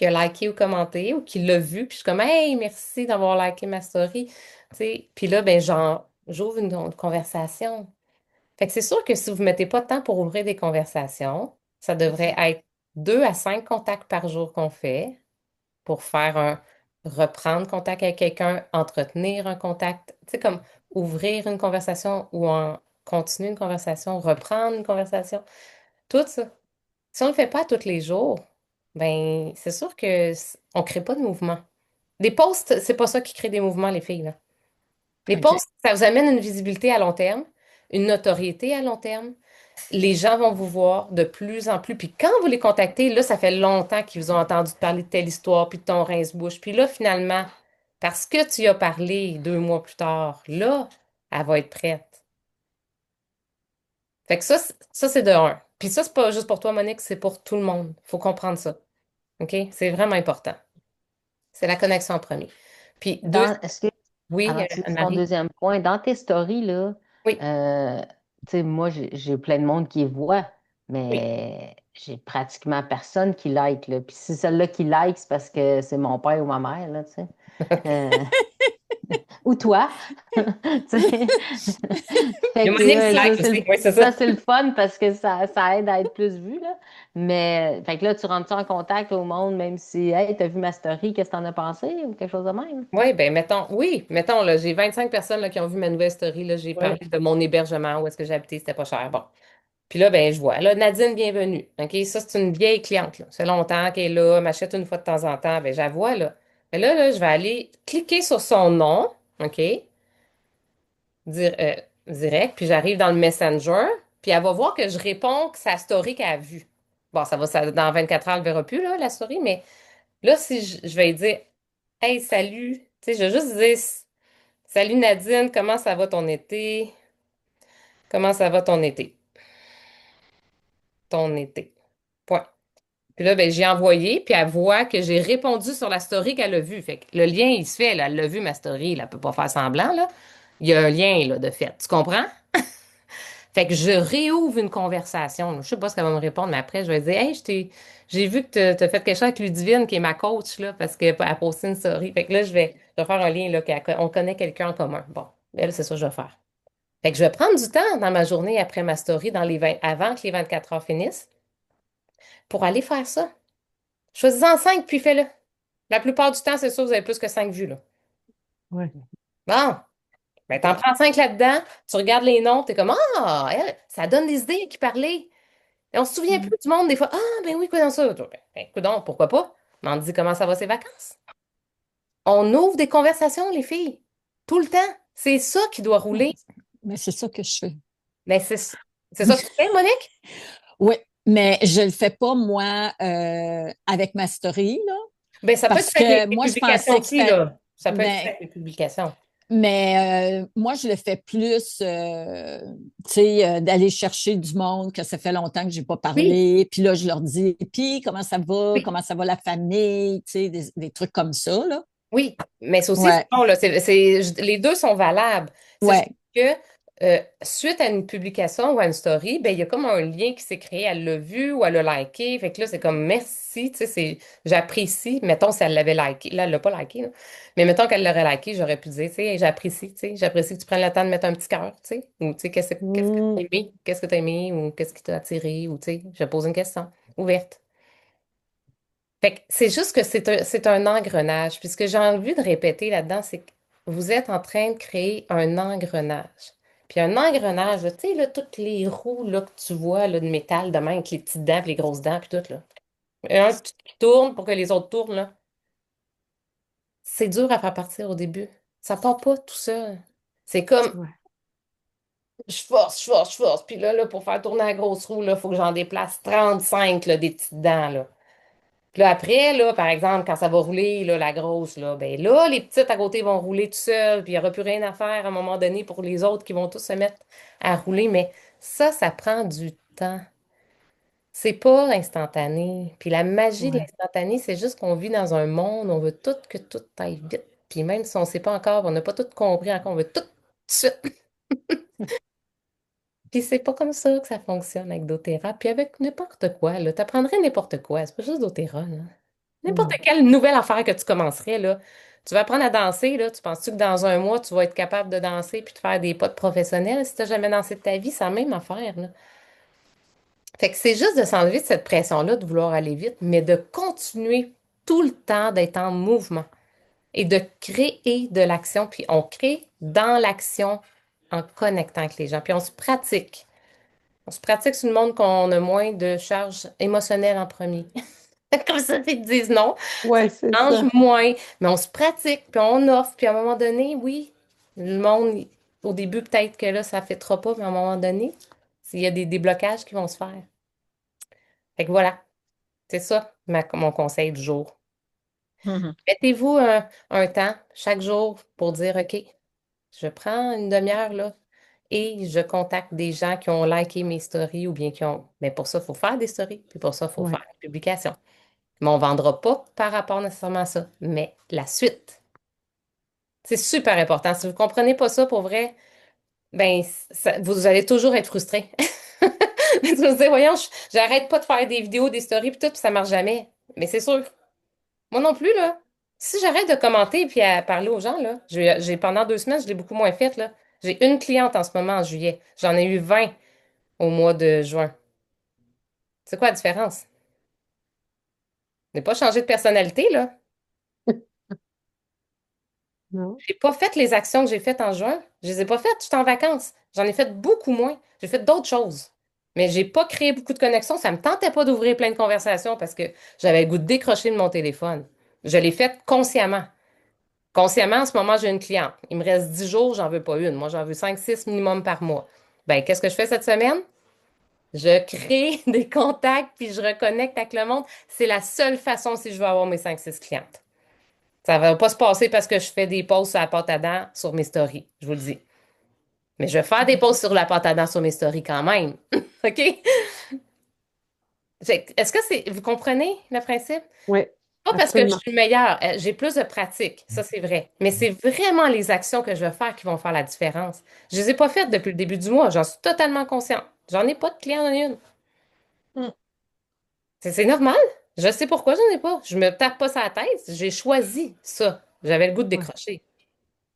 a liké ou commenté, ou qui l'a vu, puis je suis comme, hey, merci d'avoir liké ma story. Tu sais, puis là, ben, j'ouvre une conversation. Fait que c'est sûr que si vous ne mettez pas de temps pour ouvrir des conversations, ça devrait être 2 à 5 contacts par jour qu'on fait pour faire reprendre contact avec quelqu'un, entretenir un contact, tu sais, comme ouvrir une conversation ou continuer une conversation, reprendre une conversation, tout ça. Si on ne le fait pas tous les jours, ben c'est sûr que on ne crée pas de mouvement. Les posts, c'est pas ça qui crée des mouvements, les filles, là. Les OK. posts, ça vous amène une visibilité à long terme, une notoriété à long terme. Les gens vont vous voir de plus en plus. Puis quand vous les contactez, là, ça fait longtemps qu'ils vous ont entendu parler de telle histoire, puis de ton rince-bouche. Puis là, finalement, parce que tu y as parlé 2 mois plus tard, là, elle va être prête. Fait que ça c'est de un. Puis ça, c'est pas juste pour toi, Monique, c'est pour tout le monde. Faut comprendre ça. OK? C'est vraiment important. C'est la connexion en premier. Puis deux, Est-ce que, oui, avant que tu dises ton Marie. deuxième point, dans tes stories, là, Oui, euh, tu sais, moi, j'ai plein de monde qui les voit, oui. mais j'ai pratiquement personne qui like, là. Puis si celle-là qui like, c'est parce que c'est mon père ou ma mère, là, tu sais. Euh, ou toi. Tu sais. Il y Fait a que Monique qui like ça, aussi. Oui, c'est ça. ça, c'est le fun parce que ça aide à être plus vu, là. Mais, fait que là, tu rentres en contact au monde, même si, hey, t'as vu ma story, qu'est-ce que t'en as pensé ou quelque chose de même? Oui, ben mettons, là, j'ai 25 personnes là, qui ont vu ma nouvelle story. Là, j'ai Oui. parlé de mon hébergement, où est-ce que j'ai habité, c'était pas cher. Bon. Puis là, ben, je vois. Là, Nadine, bienvenue. OK? Ça, c'est une vieille cliente, là. Ça fait longtemps qu'elle est là, elle m'achète une fois de temps en temps. Ben, je la vois, là. Mais là, je vais aller cliquer sur son nom, OK? Dire, direct, puis j'arrive dans le Messenger, puis elle va voir que je réponds que sa story qu'elle a vue. Bon, dans 24 heures, elle ne verra plus, là, la story, mais là, si je vais lui dire, Hey, salut, tu sais, je vais juste dire. Salut Nadine, comment ça va ton été? Comment ça va ton été? Ton été. Point. Puis là, ben, j'ai envoyé, puis elle voit que j'ai répondu sur la story qu'elle a vue. Fait que le lien, il se fait, là. Elle l'a vu, ma story, là. Elle peut pas faire semblant, là. Il y a un lien, là, de fait. Tu comprends? Fait que je réouvre une conversation, là. Je sais pas ce qu'elle va me répondre, mais après, je vais dire, hey, j'ai vu que t'as fait quelque chose avec Ludivine, qui est ma coach, là, parce qu'elle a posté une story. Fait que là, je vais faire un lien, là, on connaît quelqu'un en commun. Bon, elle, c'est ça que je vais faire. Fait que je vais prendre du temps dans ma journée après ma story, avant que les 24 heures finissent, pour aller faire ça. Choisis-en 5, puis fais-le. La plupart du temps, c'est sûr, vous avez plus que 5 vues, là. Ouais. Bon, ben, t'en prends 5 là-dedans, tu regardes les noms, t'es comme, ah, elle, ça donne des idées à qui parler. Et on se souvient plus du monde, des fois, ah, ben oui, quoi dans ça? Ben, coudonc, pourquoi pas? Mais on dit comment ça va ses vacances. On ouvre des conversations, les filles, tout le temps. C'est ça qui doit rouler. Mais c'est ça que je fais. Mais c'est ça que tu fais, Monique? Oui, mais je le fais pas, moi, avec ma story, là, Ben, ça peut être parce fait avec que les moi, je publications pensais que aussi, là. Ça peut être fait ben, avec les publications. mais moi, je le fais plus, tu sais, d'aller chercher du monde que ça fait longtemps que j'ai pas Oui, parlé. Puis là, je leur dis, puis comment ça va? oui. Comment ça va la famille? Tu sais, des trucs comme ça, là. Oui, mais c'est aussi Ouais, bon, là, les deux sont valables. C'est juste ouais. que suite à une publication ou à une story, ben, il y a comme un lien qui s'est créé. Elle l'a vu ou elle l'a liké. Fait que là, c'est comme merci, tu sais, j'apprécie. Mettons si elle l'avait liké. Là, elle l'a pas liké, là. Mais mettons qu'elle l'aurait liké, j'aurais pu dire, tu sais, hey, j'apprécie, tu sais, j'apprécie que tu prennes le temps de mettre un petit cœur, tu sais. Ou tu sais, qu'est-ce que Mm, t'as aimé? Qu'est-ce que t'as aimé? Ou qu'est-ce qui t'a attiré? Ou tu sais, je pose une question ouverte. Fait que c'est juste que c'est un engrenage. Puis ce que j'ai envie de répéter là-dedans, c'est que vous êtes en train de créer un engrenage. Puis un engrenage, là, tu sais, là, toutes les roues là, que tu vois là, de métal de même, avec les petites dents, puis les grosses dents, puis tout, là. Et un qui tourne pour que les autres tournent, là. C'est dur à faire partir au début. Ça part pas tout seul. C'est comme, ouais. je force, je force, je force. Puis là, pour faire tourner la grosse roue, il faut que j'en déplace 35 là, des petites dents, là. Puis là, après, là, par exemple, quand ça va rouler, là, la grosse, là, ben là, les petites à côté vont rouler tout seuls, puis il n'y aura plus rien à faire à un moment donné pour les autres qui vont tous se mettre à rouler. Mais ça prend du temps. C'est pas instantané. Puis la magie de Ouais. l'instantané, c'est juste qu'on vit dans un monde, on veut tout que tout aille vite. Puis même si on ne sait pas encore, on n'a pas tout compris encore, on veut tout de suite. Puis c'est pas comme ça que ça fonctionne avec doTERRA. Puis avec n'importe quoi, là. T'apprendrais n'importe quoi. C'est pas juste doTERRA, là. N'importe Non. quelle nouvelle affaire que tu commencerais, là. Tu vas apprendre à danser, là. Tu penses-tu que dans un mois, tu vas être capable de danser puis de faire des pas de professionnel si tu n'as jamais dansé de ta vie? C'est la même affaire, là. Fait que c'est juste de s'enlever de cette pression-là de vouloir aller vite, mais de continuer tout le temps d'être en mouvement et de créer de l'action. Puis on crée dans l'action en connectant avec les gens. Puis on se pratique. On se pratique sur le monde qu'on a moins de charges émotionnelles en premier. Comme ça, ils te disent non. Ouais, c'est Mange ça. moins, mais on se pratique, puis on offre, puis à un moment donné, oui, le monde, au début, peut-être que là, ça ne fêtera pas, mais à un moment donné, il y a des déblocages qui vont se faire. Fait que voilà, c'est ça mon conseil du jour. Mhm. Mettez-vous un temps chaque jour pour dire, OK, je prends une demi-heure là et je contacte des gens qui ont liké mes stories ou bien qui ont. Mais pour ça, il faut faire des stories, puis pour ça, il faut Ouais. faire une publication. Mais on ne vendra pas par rapport nécessairement à ça, mais la suite. C'est super important. Si vous ne comprenez pas ça pour vrai, ben vous allez toujours être frustré. Vous allez dire, voyons, j'arrête pas de faire des vidéos, des stories, puis tout, puis ça marche jamais. Mais c'est sûr. Moi non plus, là. Si j'arrête de commenter puis à parler aux gens, là, pendant 2 semaines, je l'ai beaucoup moins fait, là. J'ai une cliente en ce moment en juillet. J'en ai eu 20 au mois de juin. C'est quoi la différence? Je n'ai pas changé de personnalité, là. Non. J'ai pas fait les actions que j'ai faites en juin. Je les ai pas faites. J'étais en vacances. J'en ai fait beaucoup moins. J'ai fait d'autres choses. Mais j'ai pas créé beaucoup de connexions. Ça me tentait pas d'ouvrir plein de conversations parce que j'avais le goût de décrocher de mon téléphone. Je l'ai fait consciemment. Consciemment, en ce moment, j'ai une cliente. Il me reste 10 jours, j'en veux pas une. Moi, j'en veux 5, 6 minimum par mois. Ben, qu'est-ce que je fais cette semaine? Je crée des contacts puis je reconnecte avec le monde. C'est la seule façon si je veux avoir mes 5, 6 clientes. Ça va pas se passer parce que je fais des posts sur la pâte à dents sur mes stories, je vous le dis. Mais je vais faire des posts sur la pâte à dents sur mes stories quand même. OK? Est-ce que vous comprenez le principe? Oui, Pas parce que je absolument. suis meilleure, j'ai plus de pratique, ça c'est vrai. Mais c'est vraiment les actions que je vais faire qui vont faire la différence. Je les ai pas faites depuis le début du mois, j'en suis totalement consciente. J'en ai pas de clients en une. Mm. C'est normal. Je sais pourquoi j'en ai pas. Je me tape pas sur la tête. J'ai choisi ça. J'avais le goût de Ouais. décrocher.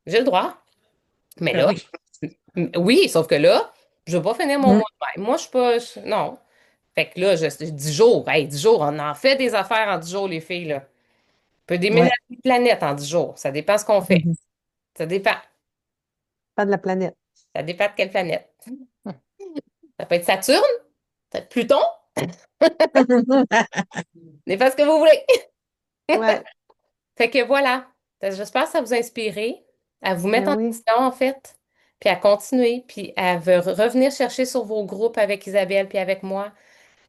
J'ai le droit. Mais Ben là, oui. oui, sauf que là, je veux pas finir mon Mm. mois de même. Moi, je suis pas. Non. Fait que là, 10 jours. Hey, 10 jours, on en fait des affaires en 10 jours, les filles, là. On peut déménager Ouais. la planète en 10 jours. Ça dépend ce qu'on fait. Mhm. Ça dépend. Pas de la planète. Ça dépend de quelle planète. Ça peut être Saturne, ça peut être Pluton, dépend ce que vous voulez. Ouais, Fait que voilà. J'espère que ça vous a inspiré à vous ben mettre en oui. action, en fait, puis à continuer, puis à revenir chercher sur vos groupes avec Isabelle, puis avec moi,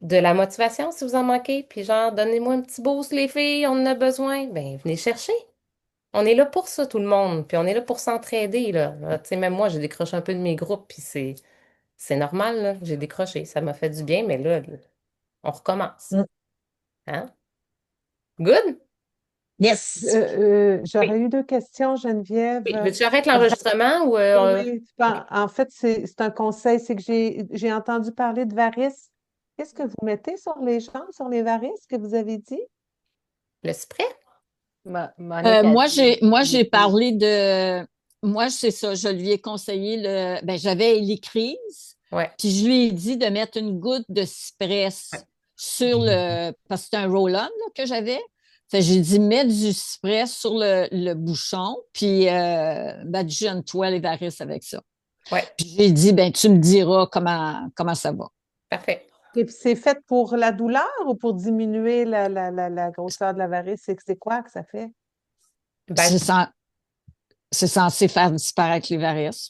de la motivation si vous en manquez, puis genre, donnez-moi un petit boost, les filles, on en a besoin. Ben, venez chercher. On est là pour ça, tout le monde, puis on est là pour s'entraider, là. Tu sais, même moi, j'ai décroché un peu de mes groupes, puis c'est normal, là. J'ai décroché. Ça m'a fait du bien, mais là, on recommence. Mm. Hein? Good? Yes. J'aurais Oui. eu 2 questions, Geneviève. Oui. Veux-tu arrêter Avant- l'enregistrement ou... oui, OK. en fait, c'est un conseil, c'est que j'ai entendu parler de varices. Qu'est-ce que vous mettez sur les jambes, sur les varices que vous avez dit? Le spray? Monique a dit Moi, j'ai liquide. parlé de. Moi, c'est ça. Je lui ai conseillé le. Ben, j'avais Hélicrise, Ouais. puis je lui ai dit de mettre une goutte de Cypress sur le. Parce que c'était un roll-on là, que j'avais. Fait que j'ai dit, mets du Cypress sur le bouchon, puis badigeonne-toi les varices avec ça. Ouais. Puis j'ai dit, ben, tu me diras comment ça va. Parfait. Et puis c'est fait pour la douleur ou pour diminuer la grosseur de la varice? C'est quoi que ça fait? Ben, C'est censé faire disparaître les varices.